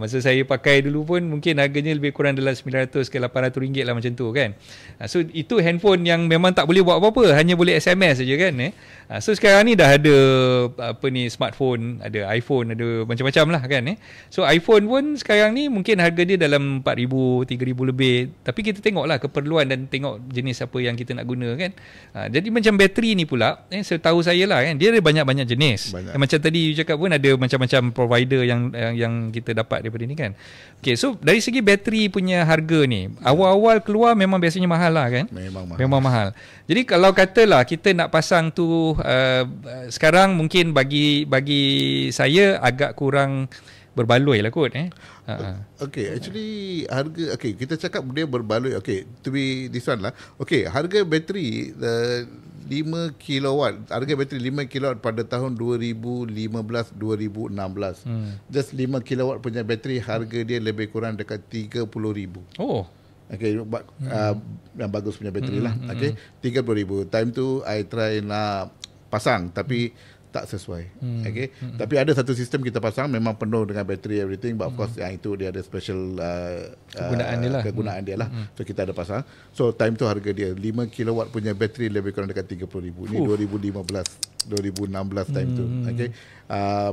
Masa saya pakai dulu pun mungkin harganya lebih kurang dalam 900 ke 800 ringgit lah, macam tu kan. So itu handphone yang memang tak boleh buat apa-apa, hanya boleh SMS saja kan. So sekarang ni dah ada smartphone, ada iPhone, ada macam-macam lah kan. So iPhone pun sekarang ni mungkin harga dia dalam 4,000, 3,000 lebih. Tapi kita tengoklah keperluan dan tengok jenis apa yang kita nak guna kan. Jadi macam bateri ni pula, setahu saya lah kan, dia ada banyak-banyak jenis. Macam tadi you cakap pun ada macam-macam provider yang kita dapat daripada ni kan. Okay, so dari segi bateri punya harga ni, awal-awal keluar memang biasanya mahal lah kan. Memang mahal. Jadi kalau katalah kita nak pasang tu sekarang, mungkin bagi saya agak kurang berbaloi lah kot. Okay, actually harga, kita cakap dia berbaloi. Okay, to be this one lah. Okay, harga bateri 5 kilowatt, harga bateri 5 kilowatt pada tahun 2015-2016. Just 5 kilowatt punya bateri, harga dia lebih kurang dekat 30,000. Oh. Okay, yang bagus punya bateri lah. Okay, 30,000. Time tu I try nak pasang, tapi tak sesuai. Okay, tapi ada satu sistem kita pasang memang penuh dengan bateri everything, but of course yang itu dia ada special kegunaan dia lah. So kita ada pasang. So time tu harga dia 5 kilowatt punya bateri lebih kurang dekat 30,000. Ni 2016 time tu. Okay,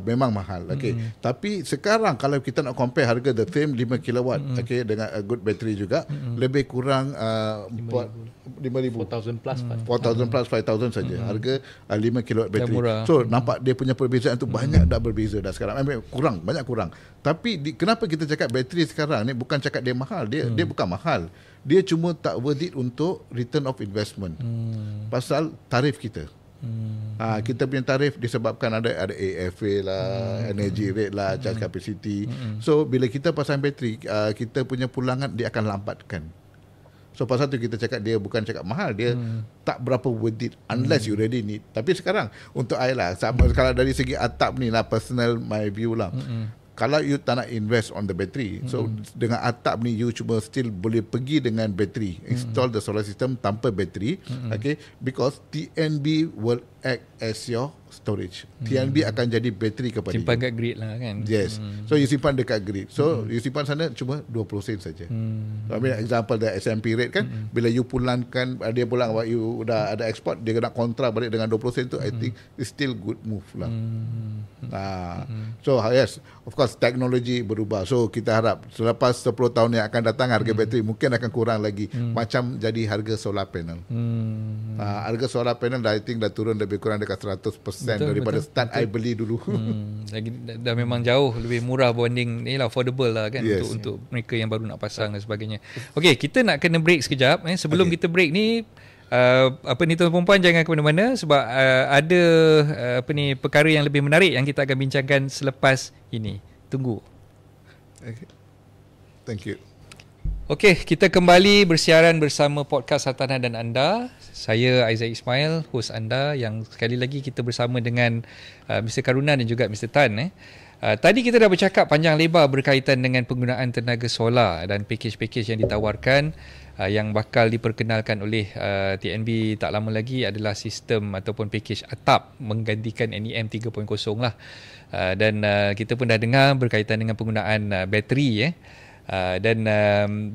memang mahal. Okay, tapi sekarang kalau kita nak compare harga the same 5 kilowatt dengan a good battery juga, lebih kurang 4,000 plus 5,000 saja harga 5 kilowatt bateri. So nampak dia punya perbezaan tu banyak dah berbeza dah sekarang. Banyak kurang. Tapi kenapa kita cakap bateri sekarang ni bukan cakap dia mahal, dia bukan mahal. Dia cuma tak worth it untuk return of investment. Pasal tarif kita. Kita punya tarif disebabkan ada AFA lah, energy rate lah, charge capacity. So bila kita pasang bateri, kita punya pulangan dia akan lambatkan. So pasal tu kita cakap dia bukan cakap mahal, dia tak berapa worth it unless you really need. Tapi sekarang untuk I lah, kalau dari segi atap ni lah, personal my view lah, kalau you tak nak invest on the battery, so dengan atap ni you cuma still boleh pergi dengan battery, install the solar system tanpa battery. Okay, because TNB will act as your storage. TNB akan jadi bateri kepada simpan kat grid lah kan. Yes. So you simpan dekat grid. So you simpan sana cuma 20 sen saja. So, I mean example the SMP rate kan, bila you pulangkan, dia pulang you dah ada export, dia nak kontra balik dengan 20 sen tu, I think it's still good move lah. So yes, of course teknologi berubah. So kita harap selepas 10 tahun yang akan datang, harga bateri mungkin akan kurang lagi, macam jadi harga solar panel. Harga solar panel I think dah turun lebih kurang dekat 100% daripada start I beli dulu. Lagi dah memang jauh lebih murah berbanding ni lah, affordable lah kan. Yes. Untuk mereka yang baru nak pasang dan sebagainya. Okey, kita nak kena break sekejap. Sebelum kita break ni, tuan perempuan jangan ke mana-mana sebab ada perkara yang lebih menarik yang kita akan bincangkan selepas ini. Tunggu. Okay. Thank you. Okey, kita kembali bersiaran bersama podcast Hartanah dan Anda. Saya Aizat Ismail, host anda, yang sekali lagi kita bersama dengan Mr. Karuna dan juga Mr. Tan. Tadi kita dah bercakap panjang lebar berkaitan dengan penggunaan tenaga solar dan pakej-pakej yang ditawarkan yang bakal diperkenalkan oleh TNB tak lama lagi adalah sistem ataupun pakej atap menggantikan NEM 3.0 lah. Dan kita pun dah dengar berkaitan dengan penggunaan bateri dan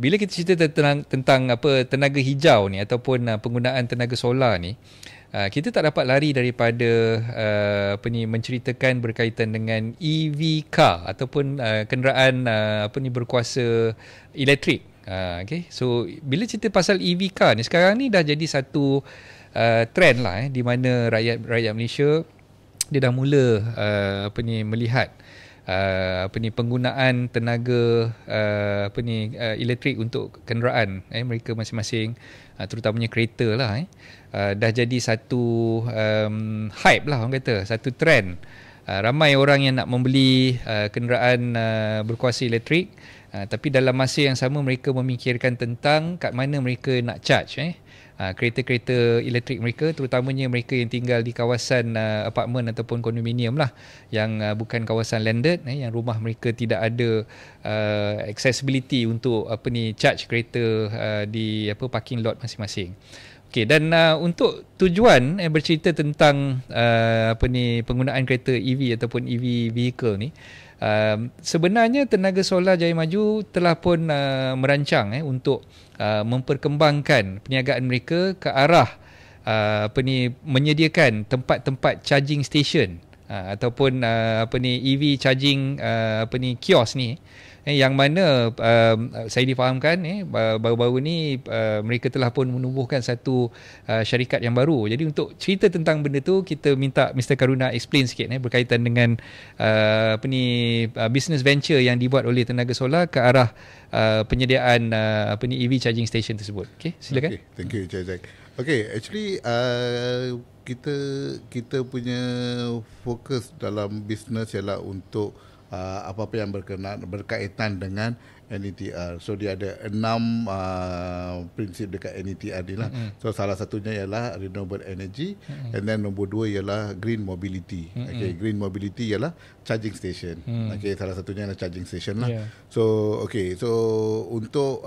bila kita cerita tentang tenaga hijau ni ataupun penggunaan tenaga solar ni, kita tak dapat lari daripada menceritakan berkaitan dengan EV car ataupun kenderaan berkuasa elektrik. Okay, so bila cerita pasal EV car ni, sekarang ni dah jadi satu trend lah, di mana rakyat Malaysia dia dah mula melihat penggunaan tenaga elektrik untuk kenderaan mereka masing-masing, terutamanya kereta lah, dah jadi satu hype lah orang kata, satu trend. Ramai orang yang nak membeli kenderaan berkuasa elektrik, tapi dalam masa yang sama mereka memikirkan tentang kat mana mereka nak charge kereta-kereta elektrik mereka, terutamanya mereka yang tinggal di kawasan apartmen ataupun kondominium lah, yang bukan kawasan landed, yang rumah mereka tidak ada accessibility untuk charge kereta di parking lot masing-masing. Okey, dan untuk tujuan bercerita tentang penggunaan kereta EV ataupun EV vehicle ni, sebenarnya Tenaga Solar Jaya Maju telah pun merancang untuk memperkembangkan perniagaan mereka ke arah menyediakan tempat-tempat charging station ataupun EV charging kios ni, yang mana saya difahamkan baru-baru ni mereka telah pun menubuhkan satu syarikat yang baru. Jadi untuk cerita tentang benda tu, kita minta Mr. Karuna explain sikit berkaitan dengan business venture yang dibuat oleh Tenaga Solar ke arah penyediaan EV charging station tersebut. Okey, silakan. Okay, thank you Encik Zack. Okay, actually kita punya fokus dalam bisnes ialah untuk apa-apa yang berkaitan dengan NETR. So dia ada 6 prinsip dekat NETR ni lah. So salah satunya ialah renewable energy, and then nombor 2 ialah green mobility. Okay, green mobility ialah charging station. Okay, salah satunya ialah charging station lah. So okay, so untuk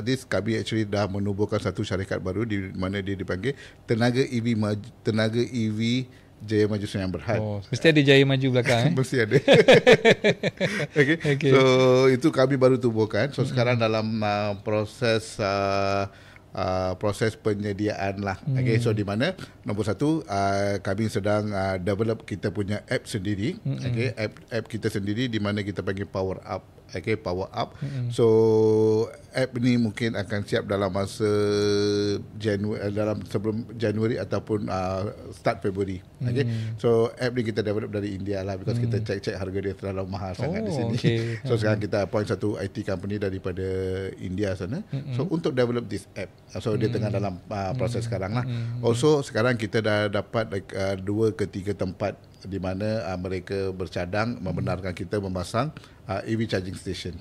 this kami actually dah menubuhkan satu syarikat baru di mana dia dipanggil Tenaga EV Jaya Maju Senyang Berhad. Oh, mesti ada Jaya Maju belakang. Mesti ada. Okay. So itu kami baru tubuhkan. So sekarang dalam proses penyediaan lah. Okay, so di mana nombor 1 kami sedang develop kita punya app sendiri. Okay, app kita sendiri di mana kita panggil Power Up. Okay, Power Up. So app ni mungkin akan siap dalam masa sebelum Januari ataupun start Februari. Okay, so app ni kita develop dari India lah, because kita check harga dia terlalu mahal sangat di sini. So sekarang kita appoint satu IT company daripada India sana. So untuk develop this app, so dia tengah dalam proses sekarang lah. Also sekarang kita dah dapat 2 ke 3 tempat di mana mereka bercadang membenarkan kita memasang EV charging station.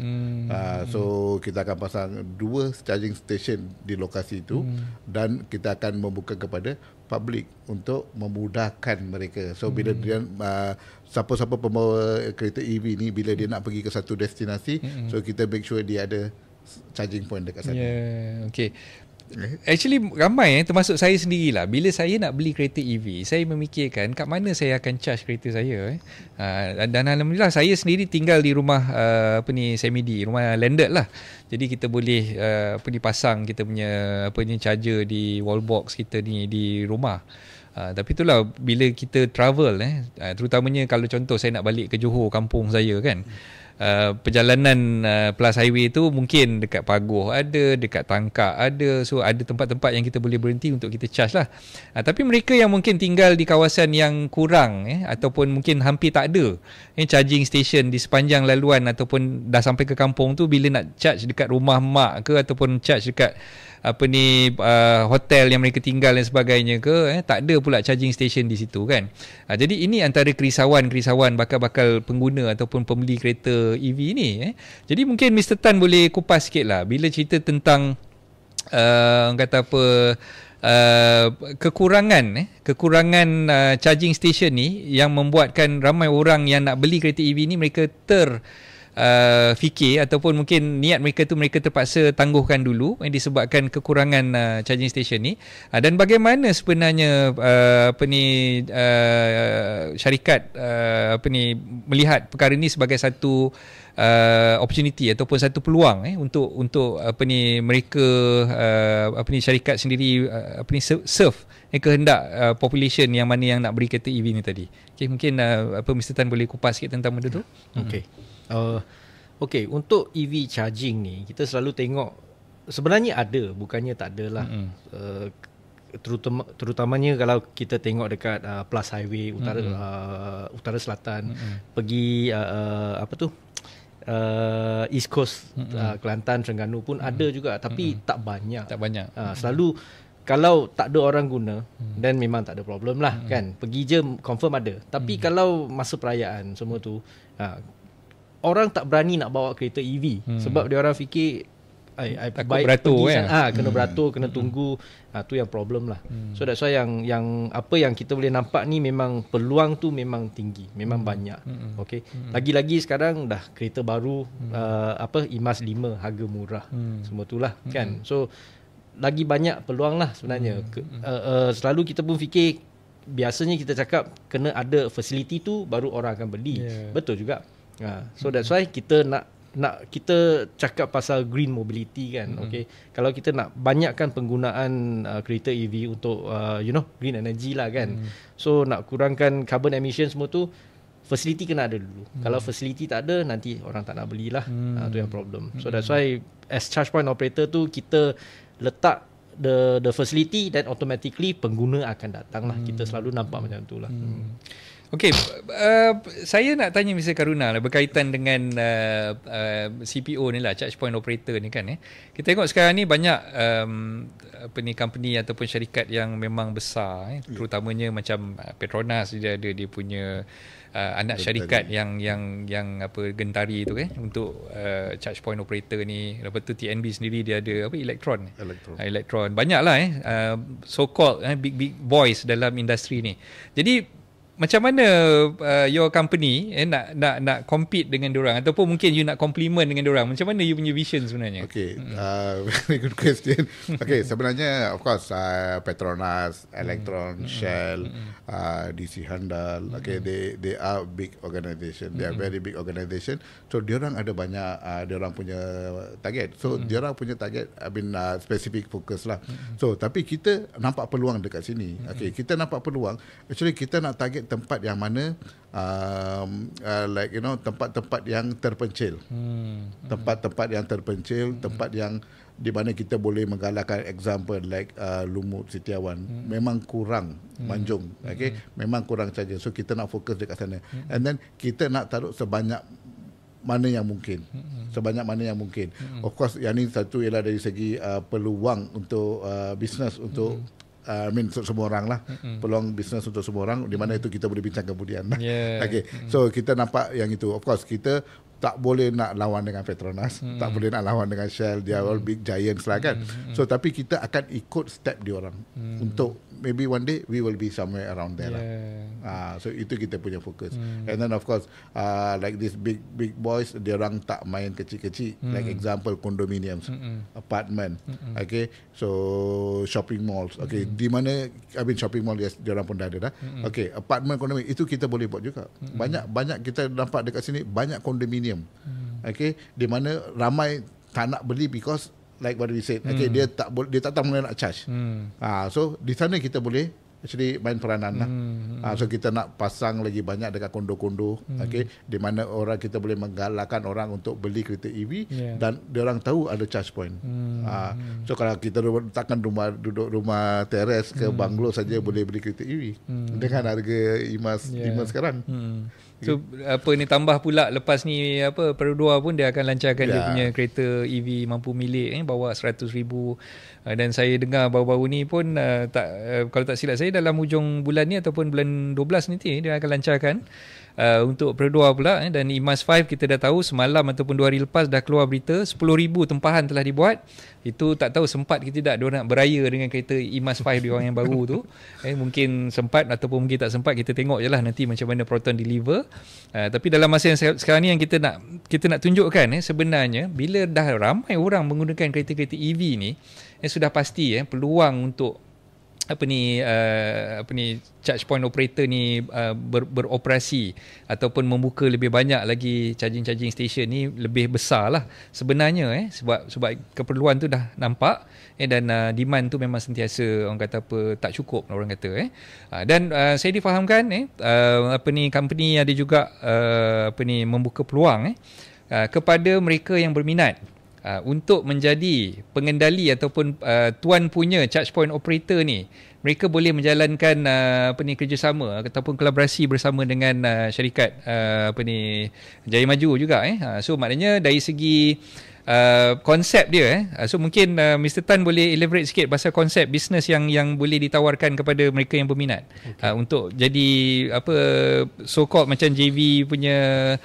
So kita akan pasang 2 charging station di lokasi itu, dan kita akan membuka kepada public untuk memudahkan mereka. So bila dia siapa-siapa pembawa kereta EV ni, bila dia nak pergi ke satu destinasi, so kita make sure dia ada charging point dekat sana. Okay. Actually ramai termasuk saya sendirilah, bila saya nak beli kereta EV, saya memikirkan kat mana saya akan charge kereta saya. Dan alhamdulillah saya sendiri tinggal di rumah semi-D, rumah landed lah. Jadi kita boleh pasang kita punya charger di wall box kita ni di rumah. Tapi itulah bila kita travel terutamanya kalau contoh saya nak balik ke Johor, kampung saya kan, perjalanan plus highway tu mungkin dekat Pagoh ada, dekat Tangkak ada. So ada tempat-tempat yang kita boleh berhenti untuk kita charge lah. Tapi mereka yang mungkin tinggal di kawasan yang kurang ataupun mungkin hampir tak ada charging station di sepanjang laluan, ataupun dah sampai ke kampung tu, bila nak charge dekat rumah mak ke ataupun charge dekat hotel yang mereka tinggal dan sebagainya ke, tak ada pula charging station di situ kan. Jadi ini antara kerisauan bakal pengguna ataupun pembeli kereta EV ni. Jadi mungkin Mr. Tan boleh kupas sikit lah bila cerita tentang kata apa, kekurangan charging station ni yang membuatkan ramai orang yang nak beli kereta EV ni mereka fikir ataupun mungkin niat mereka tu mereka terpaksa tangguhkan dulu disebabkan kekurangan charging station ni. Dan bagaimana sebenarnya syarikat melihat perkara ni sebagai satu opportunity ataupun satu peluang untuk mereka syarikat sendiri serve kehendak population yang mana yang nak beri kereta EV ni tadi. Okay, mungkin Mr. Tan boleh kupas sikit tentang benda tu. Okay, untuk EV charging ni kita selalu tengok sebenarnya ada, bukannya tak ada lah. terutamanya kalau kita tengok dekat Plus Highway utara selatan, pergi East Coast, Kelantan, Terengganu pun ada juga, tapi tak banyak. Selalu kalau tak ada orang guna, dan memang tak ada problem lah kan. Pergi je confirm ada. Tapi kalau masa perayaan semua tu, orang tak berani nak bawa kereta EV sebab dia orang fikir takut beratur kena beratur, kena tunggu. Tu yang problem lah. So that's why yang apa yang kita boleh nampak ni, memang peluang tu memang tinggi, memang banyak. Okay. Lagi-lagi sekarang dah kereta baru IMAS 5 harga murah. Semua tu lah kan. So lagi banyak peluang lah sebenarnya. Selalu kita pun fikir, biasanya kita cakap kena ada facility tu baru orang akan beli. Betul juga. So that's why kita nak kita cakap pasal green mobility kan. Okay. Kalau kita nak banyakkan penggunaan kereta EV untuk green energy lah kan. So nak kurangkan carbon emission semua tu, facility kena ada dulu. Kalau facility tak ada, nanti orang tak nak belilah. Tu yang problem. So that's why as charge point operator tu, kita letak the facility, dan automatically pengguna akan datang lah. Kita selalu nampak macam tu lah. Okey, saya nak tanya Mr. Karuna lah, berkaitan dengan CPO ni lah, charge point operator ni kan. Kita tengok sekarang ni banyak company ataupun syarikat yang memang besar, terutamanya macam Petronas, dia ada dia punya anak syarikat yang Gentari tu untuk charge point operator ni. Lepas tu TNB sendiri dia ada Elektron. Banyaklah so called big boys dalam industri ni. Jadi macam mana your company nak compete dengan diorang, ataupun mungkin you nak complement dengan diorang? Macam mana you punya vision sebenarnya? Okay, very good question. Okay, sebenarnya of course Petronas, Elektron, Shell, DC Handal, okay, they are big organisation. They are very big organisation. So diorang ada banyak diorang punya target. So diorang punya target specific focus lah. So tapi kita nampak peluang dekat sini. Okay, kita nampak peluang. Actually kita nak target tempat yang mana tempat-tempat yang terpencil. Tempat-tempat yang terpencil, tempat yang di mana kita boleh menggalakkan example like Lumut, Setiawan, memang kurang Manjung, okay? Memang kurang saja. So kita nak fokus dekat sana. And then kita nak taruh sebanyak mana yang mungkin. Sebanyak mana yang mungkin. Of course yang ni satu ialah dari segi peluang untuk bisnes untuk untuk semua orang lah. Peluang bisnes untuk semua orang, di mana itu kita boleh bincang kemudian. Okay. So kita nampak yang itu. Of course kita tak boleh nak lawan dengan Petronas, tak boleh nak lawan dengan Shell, they are all big giants lah kan. So tapi kita akan ikut step diorang untuk maybe one day we will be somewhere around there lah. So itu kita punya fokus. And then of course like this big boys, diorang tak main kecil-kecil. Like example condominiums, apartment, okay. So shopping malls, okay. Di mana shopping mall, yes, diorang pun dah ada dah. Okay, apartment, condominium, itu kita boleh buat juga. Banyak kita nampak dekat sini banyak condominium. Okay, di mana ramai tak nak beli because like what we said, okay, dia tak tahu mana nak charge. So di sana kita boleh actually main peranan lah. So kita nak pasang lagi banyak dekat kondo-kondo, okay, di mana orang kita boleh menggalakkan orang untuk beli kereta EV, dan dia orang tahu ada charge point. So kalau kita letakkan duduk rumah teres ke banglo saja boleh beli kereta EV dengan harga IMAS sekarang. So tambah pula lepas ni Perodua pun dia akan lancarkan dia punya kereta EV mampu milik bawa 100,000, dan saya dengar baru-baru ni pun kalau tak silap saya dalam hujung bulan ni ataupun bulan 12 nanti dia akan lancarkan untuk Perodua pula. Dan IMAS 5 kita dah tahu semalam ataupun 2 hari lepas dah keluar berita 10,000 tempahan telah dibuat. Itu tak tahu sempat ke tidak dia nak beraya dengan kereta IMAS 5 dia orang yang baru tu. Mungkin sempat ataupun mungkin tak sempat, kita tengok je lah nanti macam mana Proton deliver. Tapi dalam masa yang sekarang ni yang kita nak tunjukkan sebenarnya bila dah ramai orang menggunakan kereta-kereta EV ni, sudah pasti peluang untuk charge point operator ni beroperasi ataupun membuka lebih banyak lagi charging station ni lebih besar lah sebenarnya, sebab keperluan tu dah nampak, dan demand tu memang sentiasa orang kata tak cukup orang kata. Dan saya difahamkan company ada juga membuka peluang kepada mereka yang berminat untuk menjadi pengendali ataupun tuan punya charge point operator ni, mereka boleh menjalankan kerjasama ataupun kolaborasi bersama dengan syarikat Jaya Maju juga. So maknanya dari segi konsep dia so mungkin Mr. Tan boleh elaborate sikit pasal konsep bisnes yang boleh ditawarkan kepada mereka yang berminat untuk jadi so called macam JV punya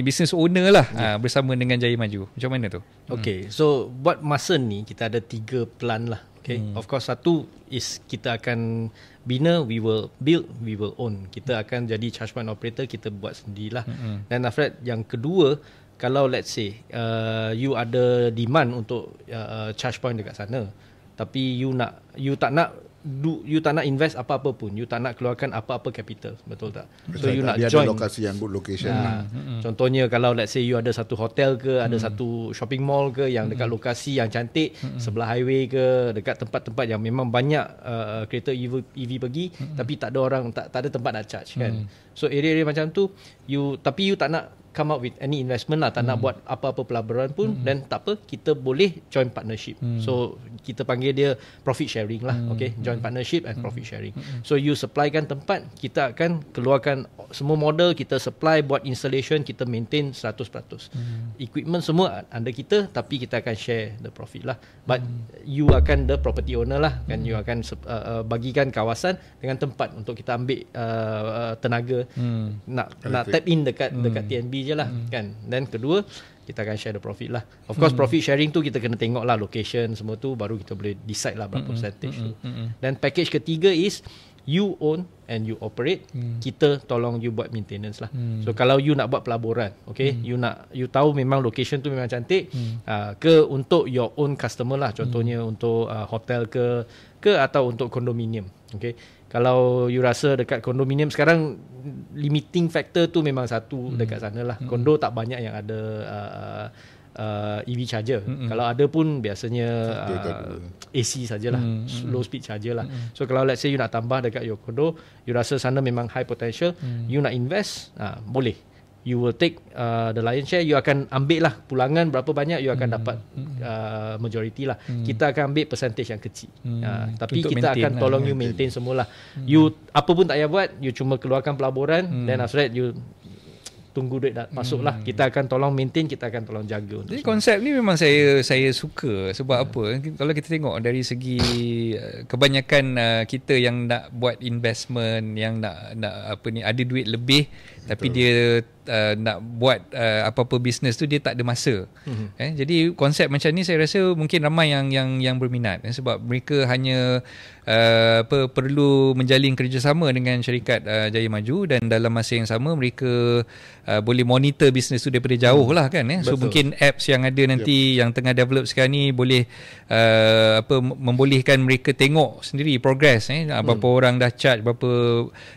business owner lah bersama dengan Jaya Maju. Macam mana tu? Okay, so buat masa ni kita ada 3 plan lah. Okay, of course satu is kita akan bina, we will build, we will own. Kita akan jadi charge point operator, kita buat sendirilah. Dan after that, yang kedua, kalau let's say you ada demand untuk charge point dekat sana, tapi you tak nak invest apa-apa pun, you tak nak keluarkan apa-apa capital, betul tak? So you nak join ada lokasi yang good location. Contohnya kalau let's say you ada satu hotel ke, ada satu shopping mall ke yang dekat lokasi yang cantik, sebelah highway ke, dekat tempat-tempat yang memang banyak kereta EV pergi, tapi tak ada orang, tak ada tempat nak charge kan. So area-area macam tu tapi you tak nak come up with any investment lah, tak nak buat apa-apa pelaburan pun, dan tak apa, kita boleh join partnership. So kita panggil dia profit sharing lah. Okay, join partnership and profit sharing. So you supplykan tempat, kita akan keluarkan semua model, kita supply, buat installation, kita maintain 100%. Equipment semua under kita, tapi kita akan share the profit lah. But you akan the property owner lah kan, you akan bagikan kawasan dengan tempat untuk kita ambil tenaga nak tap in dekat TNB je lah kan. Dan kedua, kita akan share the profit lah. Of course profit sharing tu kita kena tengok lah location semua tu, baru kita boleh decide lah berapa percentage tu. Dan package ketiga is you own and you operate, kita tolong you buat maintenance lah. So kalau you nak buat pelaburan, okay, you tahu memang location tu memang cantik, ke untuk your own customer lah, contohnya untuk hotel ke atau untuk kondominium. Okay, kalau you rasa dekat kondominium sekarang limiting factor tu memang satu dekat sana lah. Kondo tak banyak yang ada EV charger. Kalau ada pun biasanya AC sajalah, low speed charger lah. So kalau let's say you nak tambah dekat your condo, you rasa sana memang high potential, you nak invest, boleh. You will take the lion's share, you akan ambil lah pulangan berapa banyak, you akan dapat majority lah. Kita akan ambil percentage yang kecil, tapi kita akan tolong you maintain semualah. You apa pun tak payah buat, you cuma keluarkan pelaburan, then after that you tunggu duit masuk lah. Kita akan tolong maintain, kita akan tolong jaga. Jadi konsep ni memang saya suka. Sebab apa? Kalau kita tengok dari segi kebanyakan kita yang nak buat investment, yang nak ada duit lebih, tapi dia nak buat apa-apa bisnes tu dia tak ada masa. Jadi konsep macam ni saya rasa mungkin ramai yang berminat, sebab mereka hanya perlu menjalin kerjasama dengan syarikat Jaya Maju, dan dalam masa yang sama mereka boleh monitor bisnes tu daripada jauh lah kan. So mungkin apps yang ada nanti yang tengah develop sekarang ni boleh membolehkan mereka tengok sendiri progress, berapa orang dah charge, berapa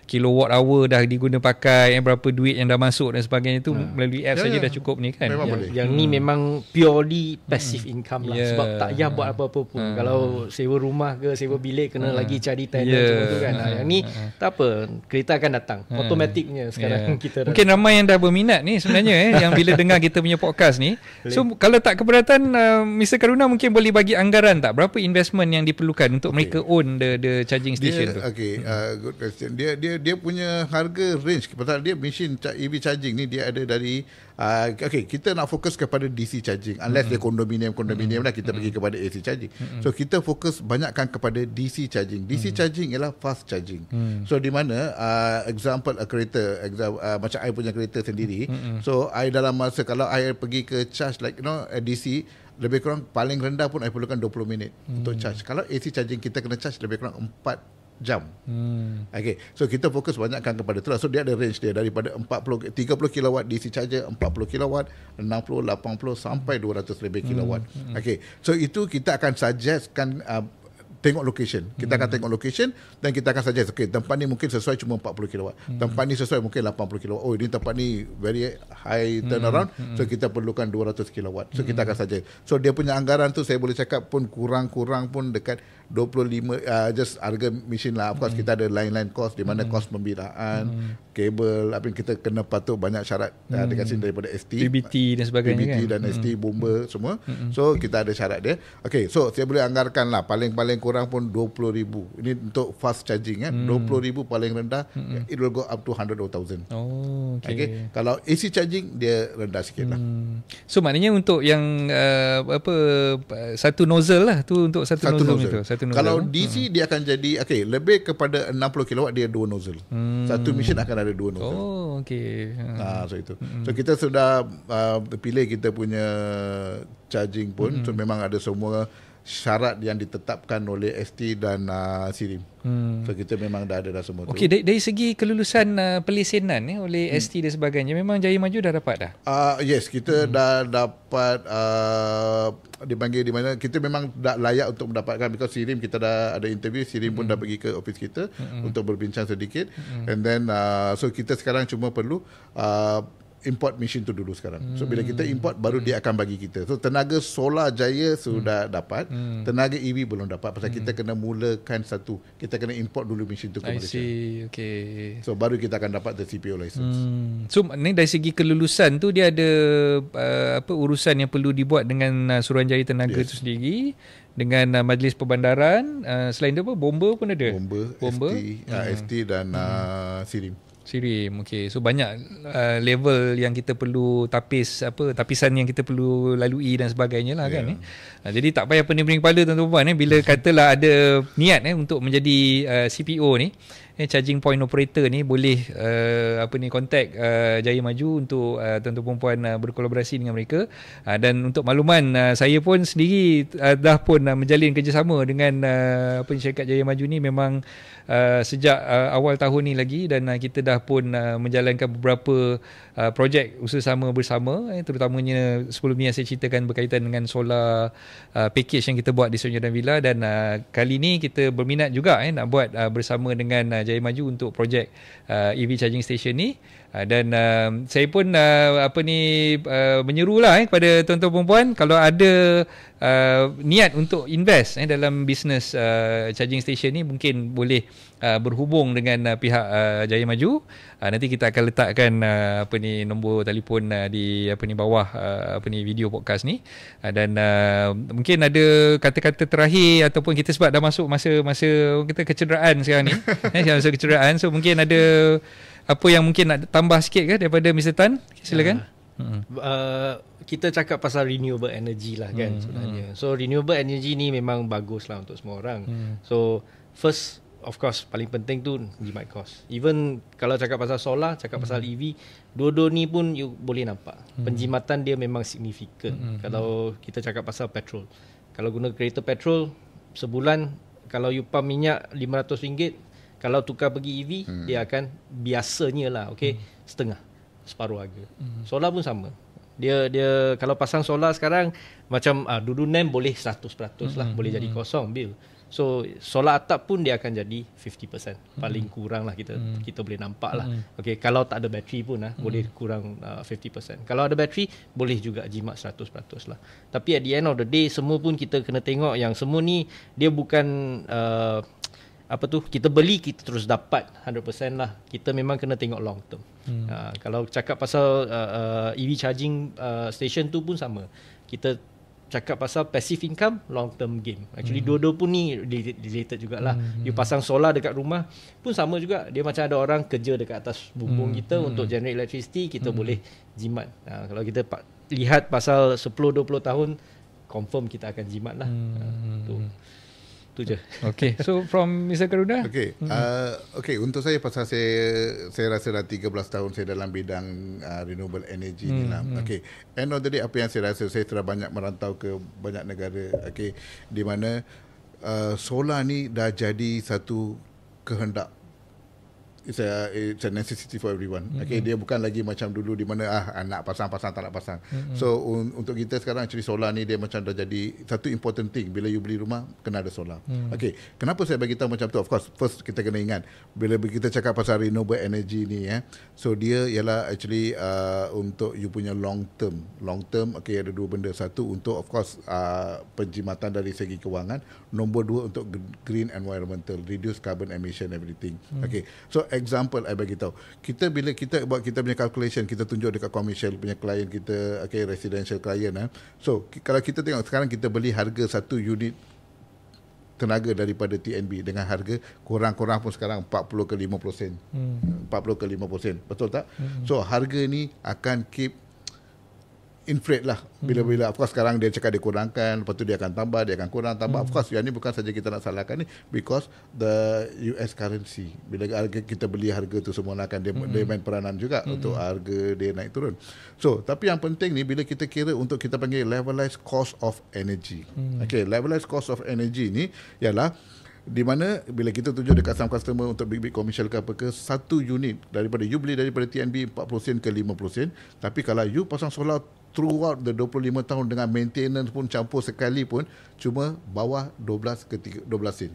kilowatt hour dah diguna pakai, berapa duit yang dah masuk dan sebagainya tu melalui apps saja dah cukup ni kan. Yang ni memang purely passive income lah, sebab tak payah buat apa-apa pun. Kalau sewa rumah ke sewa bilik kena lagi cari tenant semua tu kan. Yang ni tak apa, kereta akan datang automatiknya sekarang. Kita mungkin ramai yang dah berminat ni sebenarnya yang bila dengar kita punya podcast ni. So kalau tak keberatan, Mr. Karuna mungkin boleh bagi anggaran tak berapa investment yang diperlukan untuk mereka own the charging station tu? Good question. Dia punya harga range, pasal dia mesin EV charging ni dia ada dari kita nak fokus kepada DC charging, unless dia kondominium lah, kita pergi kepada AC charging. So kita fokus banyakkan kepada DC charging. DC charging ialah fast charging. So di mana example kereta, macam I punya kereta sendiri. So I dalam masa, kalau I pergi ke charge like DC, lebih kurang paling rendah pun I perlukan 20 minit untuk charge. Kalau AC charging kita kena charge lebih kurang 4 jam. Okay, so kita fokus banyakkan kepada tu lah. So dia ada range dia daripada 30 kilowatt DC charger, 40 kilowatt, 60, 80 sampai 200 lebih kilowatt. Okay, so itu kita akan suggestkan tengok location. Kita akan tengok location dan kita akan suggest, okay, tempat ni mungkin sesuai cuma 40 kilowatt. Tempat ni sesuai mungkin 80 kilowatt. Oh, ini tempat ni very high turnaround, so kita perlukan 200 kilowatt. So kita akan suggest. So dia punya anggaran tu saya boleh cakap pun kurang-kurang pun dekat 25 just harga mesin lah. Of course kita ada lain-lain cost, di mana cost pembinaan, kabel, apa yang kita kena patuh banyak syarat dekat sini daripada ST, PBT dan sebagainya PBT kan. dan ST bomba semua. So kita ada syarat dia. Okay, so saya boleh anggarkan lah paling-paling kurang pun 20,000. Ini untuk fast charging kan. 20,000 paling rendah, it will go up to 100,000. Oh, Okay. Kalau AC charging dia rendah sikit lah. So maknanya untuk yang satu nozzle lah tu, untuk satu nozzle itu. Satu nozzle. Kalau DC dia akan jadi lebih kepada 60 kW, dia 2 nozzle. Satu mesin akan ada 2 nozzle. Oh, okey. So itu. So kita sudah pilih kita punya charging pun. So memang ada semua syarat yang ditetapkan oleh ST dan SIRIM. So kita memang dah ada dah semua tu. Okey, dari segi kelulusan pelesenan oleh ST dan sebagainya, memang Jaya Maju dah dapat dah? Yes, kita dah dapat dipanggil di mana, kita memang dah layak untuk mendapatkan, because SIRIM kita dah ada interview, SIRIM pun dah pergi ke office kita untuk berbincang sedikit. And then so kita sekarang cuma perlu import mesin tu dulu sekarang. So bila kita import, baru dia akan bagi kita. So tenaga solar Jaya sudah dapat, tenaga EV belum dapat, pasal kita kena mulakan satu, kita kena import dulu mesin tu ke Malaysia. I see, okay. So baru kita akan dapat the CPO license. So ni dari segi kelulusan tu, dia ada urusan yang perlu dibuat dengan Suruhanjaya Tenaga tu sendiri, dengan Majlis Perbandaran. Selain itu apa, bomba pun ada? Bomba. ST dan SIRIM. SIRIM, okey. So banyak level yang kita perlu tapisan yang kita perlu lalui dan sebagainya lah kan. Jadi tak payah pening-pening kepala tuan-tuan bila katalah ada niat untuk menjadi CPO ni, charging point operator ni, boleh contact Jaya Maju untuk tuan-tuan puan berkolaborasi dengan mereka. Dan untuk makluman, saya pun sendiri dah pun menjalin kerjasama dengan syarikat Jaya Maju ni memang sejak awal tahun ni lagi, dan kita dah pun menjalankan beberapa projek usaha bersama, terutamanya sebelum ni yang saya ceritakan berkaitan dengan solar package yang kita buat di Sungai dan Villa, dan kali ni kita berminat juga nak buat bersama dengan Jaya Maju untuk projek EV charging station ni. Dan saya pun menyerulah kepada tuan-tuan perempuan, kalau ada niat untuk invest dalam bisnes charging station ni, mungkin boleh berhubung dengan pihak Jaya Maju. Nanti kita akan letakkan nombor telefon di bawah video podcast ni. Dan mungkin ada kata-kata terakhir, ataupun kita sebab dah masuk masa kita kecederaan sekarang ni, masa kecederaan, so mungkin ada apa yang mungkin nak tambah sikit ke daripada Mr. Tan? Silakan. Kita cakap pasal renewable energy lah kan sebenarnya. So renewable energy ni memang bagus lah untuk semua orang. So first, of course, paling penting tu jimat cost. Even kalau cakap pasal solar, cakap pasal EV, dua-dua ni pun you boleh nampak penjimatan dia memang signifikan. Kalau kita cakap pasal petrol, kalau guna kereta petrol sebulan, kalau you pump minyak RM500, kalau tukar pergi EV, dia akan biasanya lah, setengah, separuh harga. Solar pun sama. Dia kalau pasang solar sekarang, macam dulu NEM boleh 100% lah, boleh jadi kosong bil. So solar atap pun dia akan jadi 50%, paling kurang lah kita boleh nampak lah. Kalau tak ada bateri pun boleh kurang 50%. Kalau ada bateri, boleh juga jimat 100% lah. Tapi at the end of the day, semua pun kita kena tengok yang semua ni dia bukan kita beli kita terus dapat 100% lah. Kita memang kena tengok long term. Kalau cakap pasal EV charging station tu pun sama. Kita cakap pasal passive income, long term game. Actually dua-dua pun ni related jugalah. You pasang solar dekat rumah pun sama juga. Dia macam ada orang kerja dekat atas bumbung kita untuk generate electricity, kita boleh jimat. Kalau kita lihat pasal 10-20 tahun, confirm kita akan jimat lah. Tu je. Okay. So from Mr. Karuna? Okay, untuk saya, pasal saya rasa dah 13 tahun saya dalam bidang renewable energy ni lah. Okay, end of the day, apa yang saya rasa, saya telah banyak merantau ke banyak negara, di mana solar ni dah jadi satu kehendak it's a necessity for everyone. Okay, dia bukan lagi macam dulu di mana nak pasang tak nak pasang. So untuk kita sekarang actually solar ni dia macam dah jadi satu important thing. Bila you beli rumah kena ada solar. Okay, kenapa saya bagi tahu macam tu? Of course, first kita kena ingat bila kita cakap pasal renewable energy ni so dia ialah actually untuk you punya long term. Okay, ada dua benda. Satu untuk of course penjimatan dari segi kewangan. Nombor dua untuk green environmental, reduce carbon emission everything. Okay, so example I bagi tahu. Bila kita buat kita punya calculation, kita tunjuk dekat commercial punya klien kita, okay, residential client So kalau kita tengok sekarang kita beli harga satu unit tenaga daripada TNB dengan harga kurang-kurang pun sekarang 40 ke 50 sen. 40 ke 50 sen. Betul tak? So harga ni akan keep inflate lah. Bila-bila of course sekarang dia cakap dia kurangkan, lepas tu dia akan tambah, dia akan kurang tambah. Of course yang ni bukan saja kita nak salahkan ni, because the US currency, bila kita beli harga tu semua akan dia main peranan juga untuk harga dia naik turun. So tapi yang penting ni bila kita kira untuk kita panggil levelized cost of energy. Okay, levelized cost of energy ni ialah di mana bila kita tunjuk dekat some customer untuk big commercial ke apa ke, satu unit daripada you beli daripada TNB 40 sen ke 50 sen, tapi kalau you pasang solar throughout the 25 tahun dengan maintenance pun campur sekali pun cuma bawah 12 ke 12 sen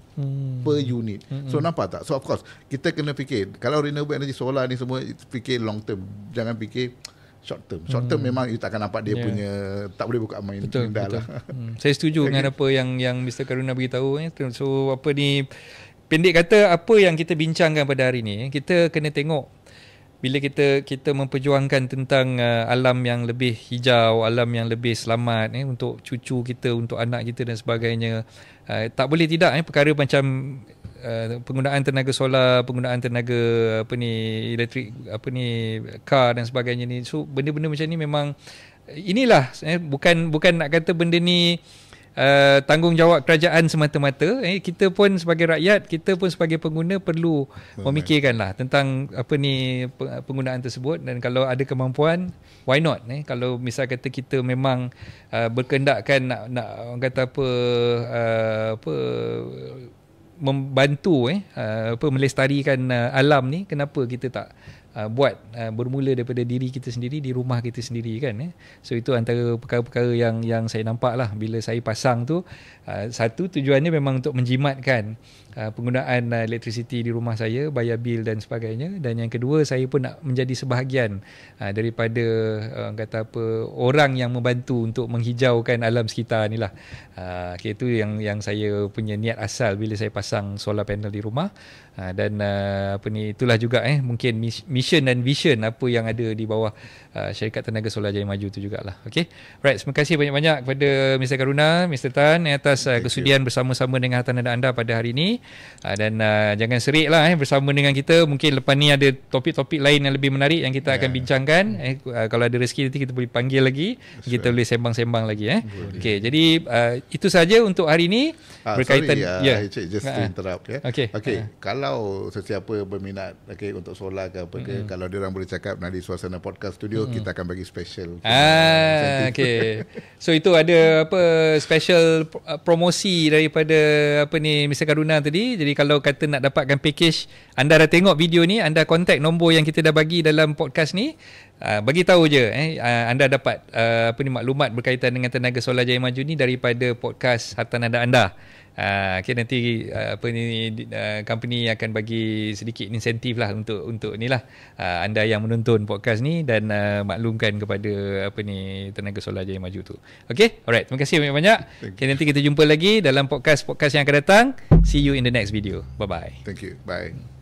per unit. So nampak tak? So of course kita kena fikir kalau renewable energy solar ni semua fikir long term, jangan fikir short term. Short term memang you tak akan nampak dia punya, tak boleh buka main indah lah. Saya setuju dengan apa yang Mr. Karuna beritahu. So apa ni, pendek kata apa yang kita bincangkan pada hari ni, kita kena tengok bila kita memperjuangkan tentang alam yang lebih hijau, alam yang lebih selamat untuk cucu kita, untuk anak kita dan sebagainya. Tak boleh tidak perkara macam penggunaan tenaga solar, penggunaan tenaga elektrik, car dan sebagainya ni. So benda-benda macam ni memang inilah bukan nak kata benda ni tanggungjawab kerajaan semata-mata. Kita pun sebagai rakyat, kita pun sebagai pengguna perlu memikirkanlah tentang penggunaan tersebut, dan kalau ada kemampuan, why not? Kalau misal kata kita memang berkehendakkan nak orang kata membantu melestarikan alam ni, kenapa kita tak buat bermula daripada diri kita sendiri, di rumah kita sendiri kan. So itu antara perkara-perkara yang saya nampak lah bila saya pasang tu. Satu, tujuannya memang untuk menjimatkan penggunaan elektrisiti di rumah saya, bayar bil dan sebagainya, dan yang kedua saya pun nak menjadi sebahagian daripada orang yang membantu untuk menghijaukan alam sekitar ni lah. Okay, itu yang saya punya niat asal bila saya pasang solar panel di rumah. Dan itulah juga mungkin mission dan vision apa yang ada di bawah syarikat tenaga solar Jaya Maju tu jugalah. Okay, right, terima kasih banyak-banyak kepada Mr. Karuna, Mr. Tan atas kesudian bersama-sama dengan hartanah anda pada hari ini. Dan jangan serik lah bersama dengan kita. Mungkin lepas ni ada topik-topik lain yang lebih menarik yang kita akan bincangkan. Kalau ada rezeki nanti kita boleh panggil lagi, kita boleh sembang-sembang lagi. Okay, jadi itu saja untuk hari ini berkaitan. Just to interrupt Okay, kalau sesiapa berminat untuk solar ke apa ke, kalau diorang boleh cakap nanti suasana podcast studio, kita akan bagi special. Okay. So itu ada special promosi daripada Mr. Karuna tadi. Jadi kalau kata nak dapatkan package, anda dah tengok video ni, anda kontak nombor yang kita dah bagi dalam podcast ni, bagi tahu je anda dapat maklumat berkaitan dengan tenaga solar Jaya Maju ni daripada podcast hartanah anda. Okay, nanti company akan bagi sedikit insentif lah untuk ni lah anda yang menonton podcast ni dan maklumkan kepada tenaga solar Jaya Maju tu. Okay, alright, terima kasih banyak-banyak. Okay, nanti kita jumpa lagi dalam podcast yang akan datang. See you in the next video. Bye bye. Thank you. Bye.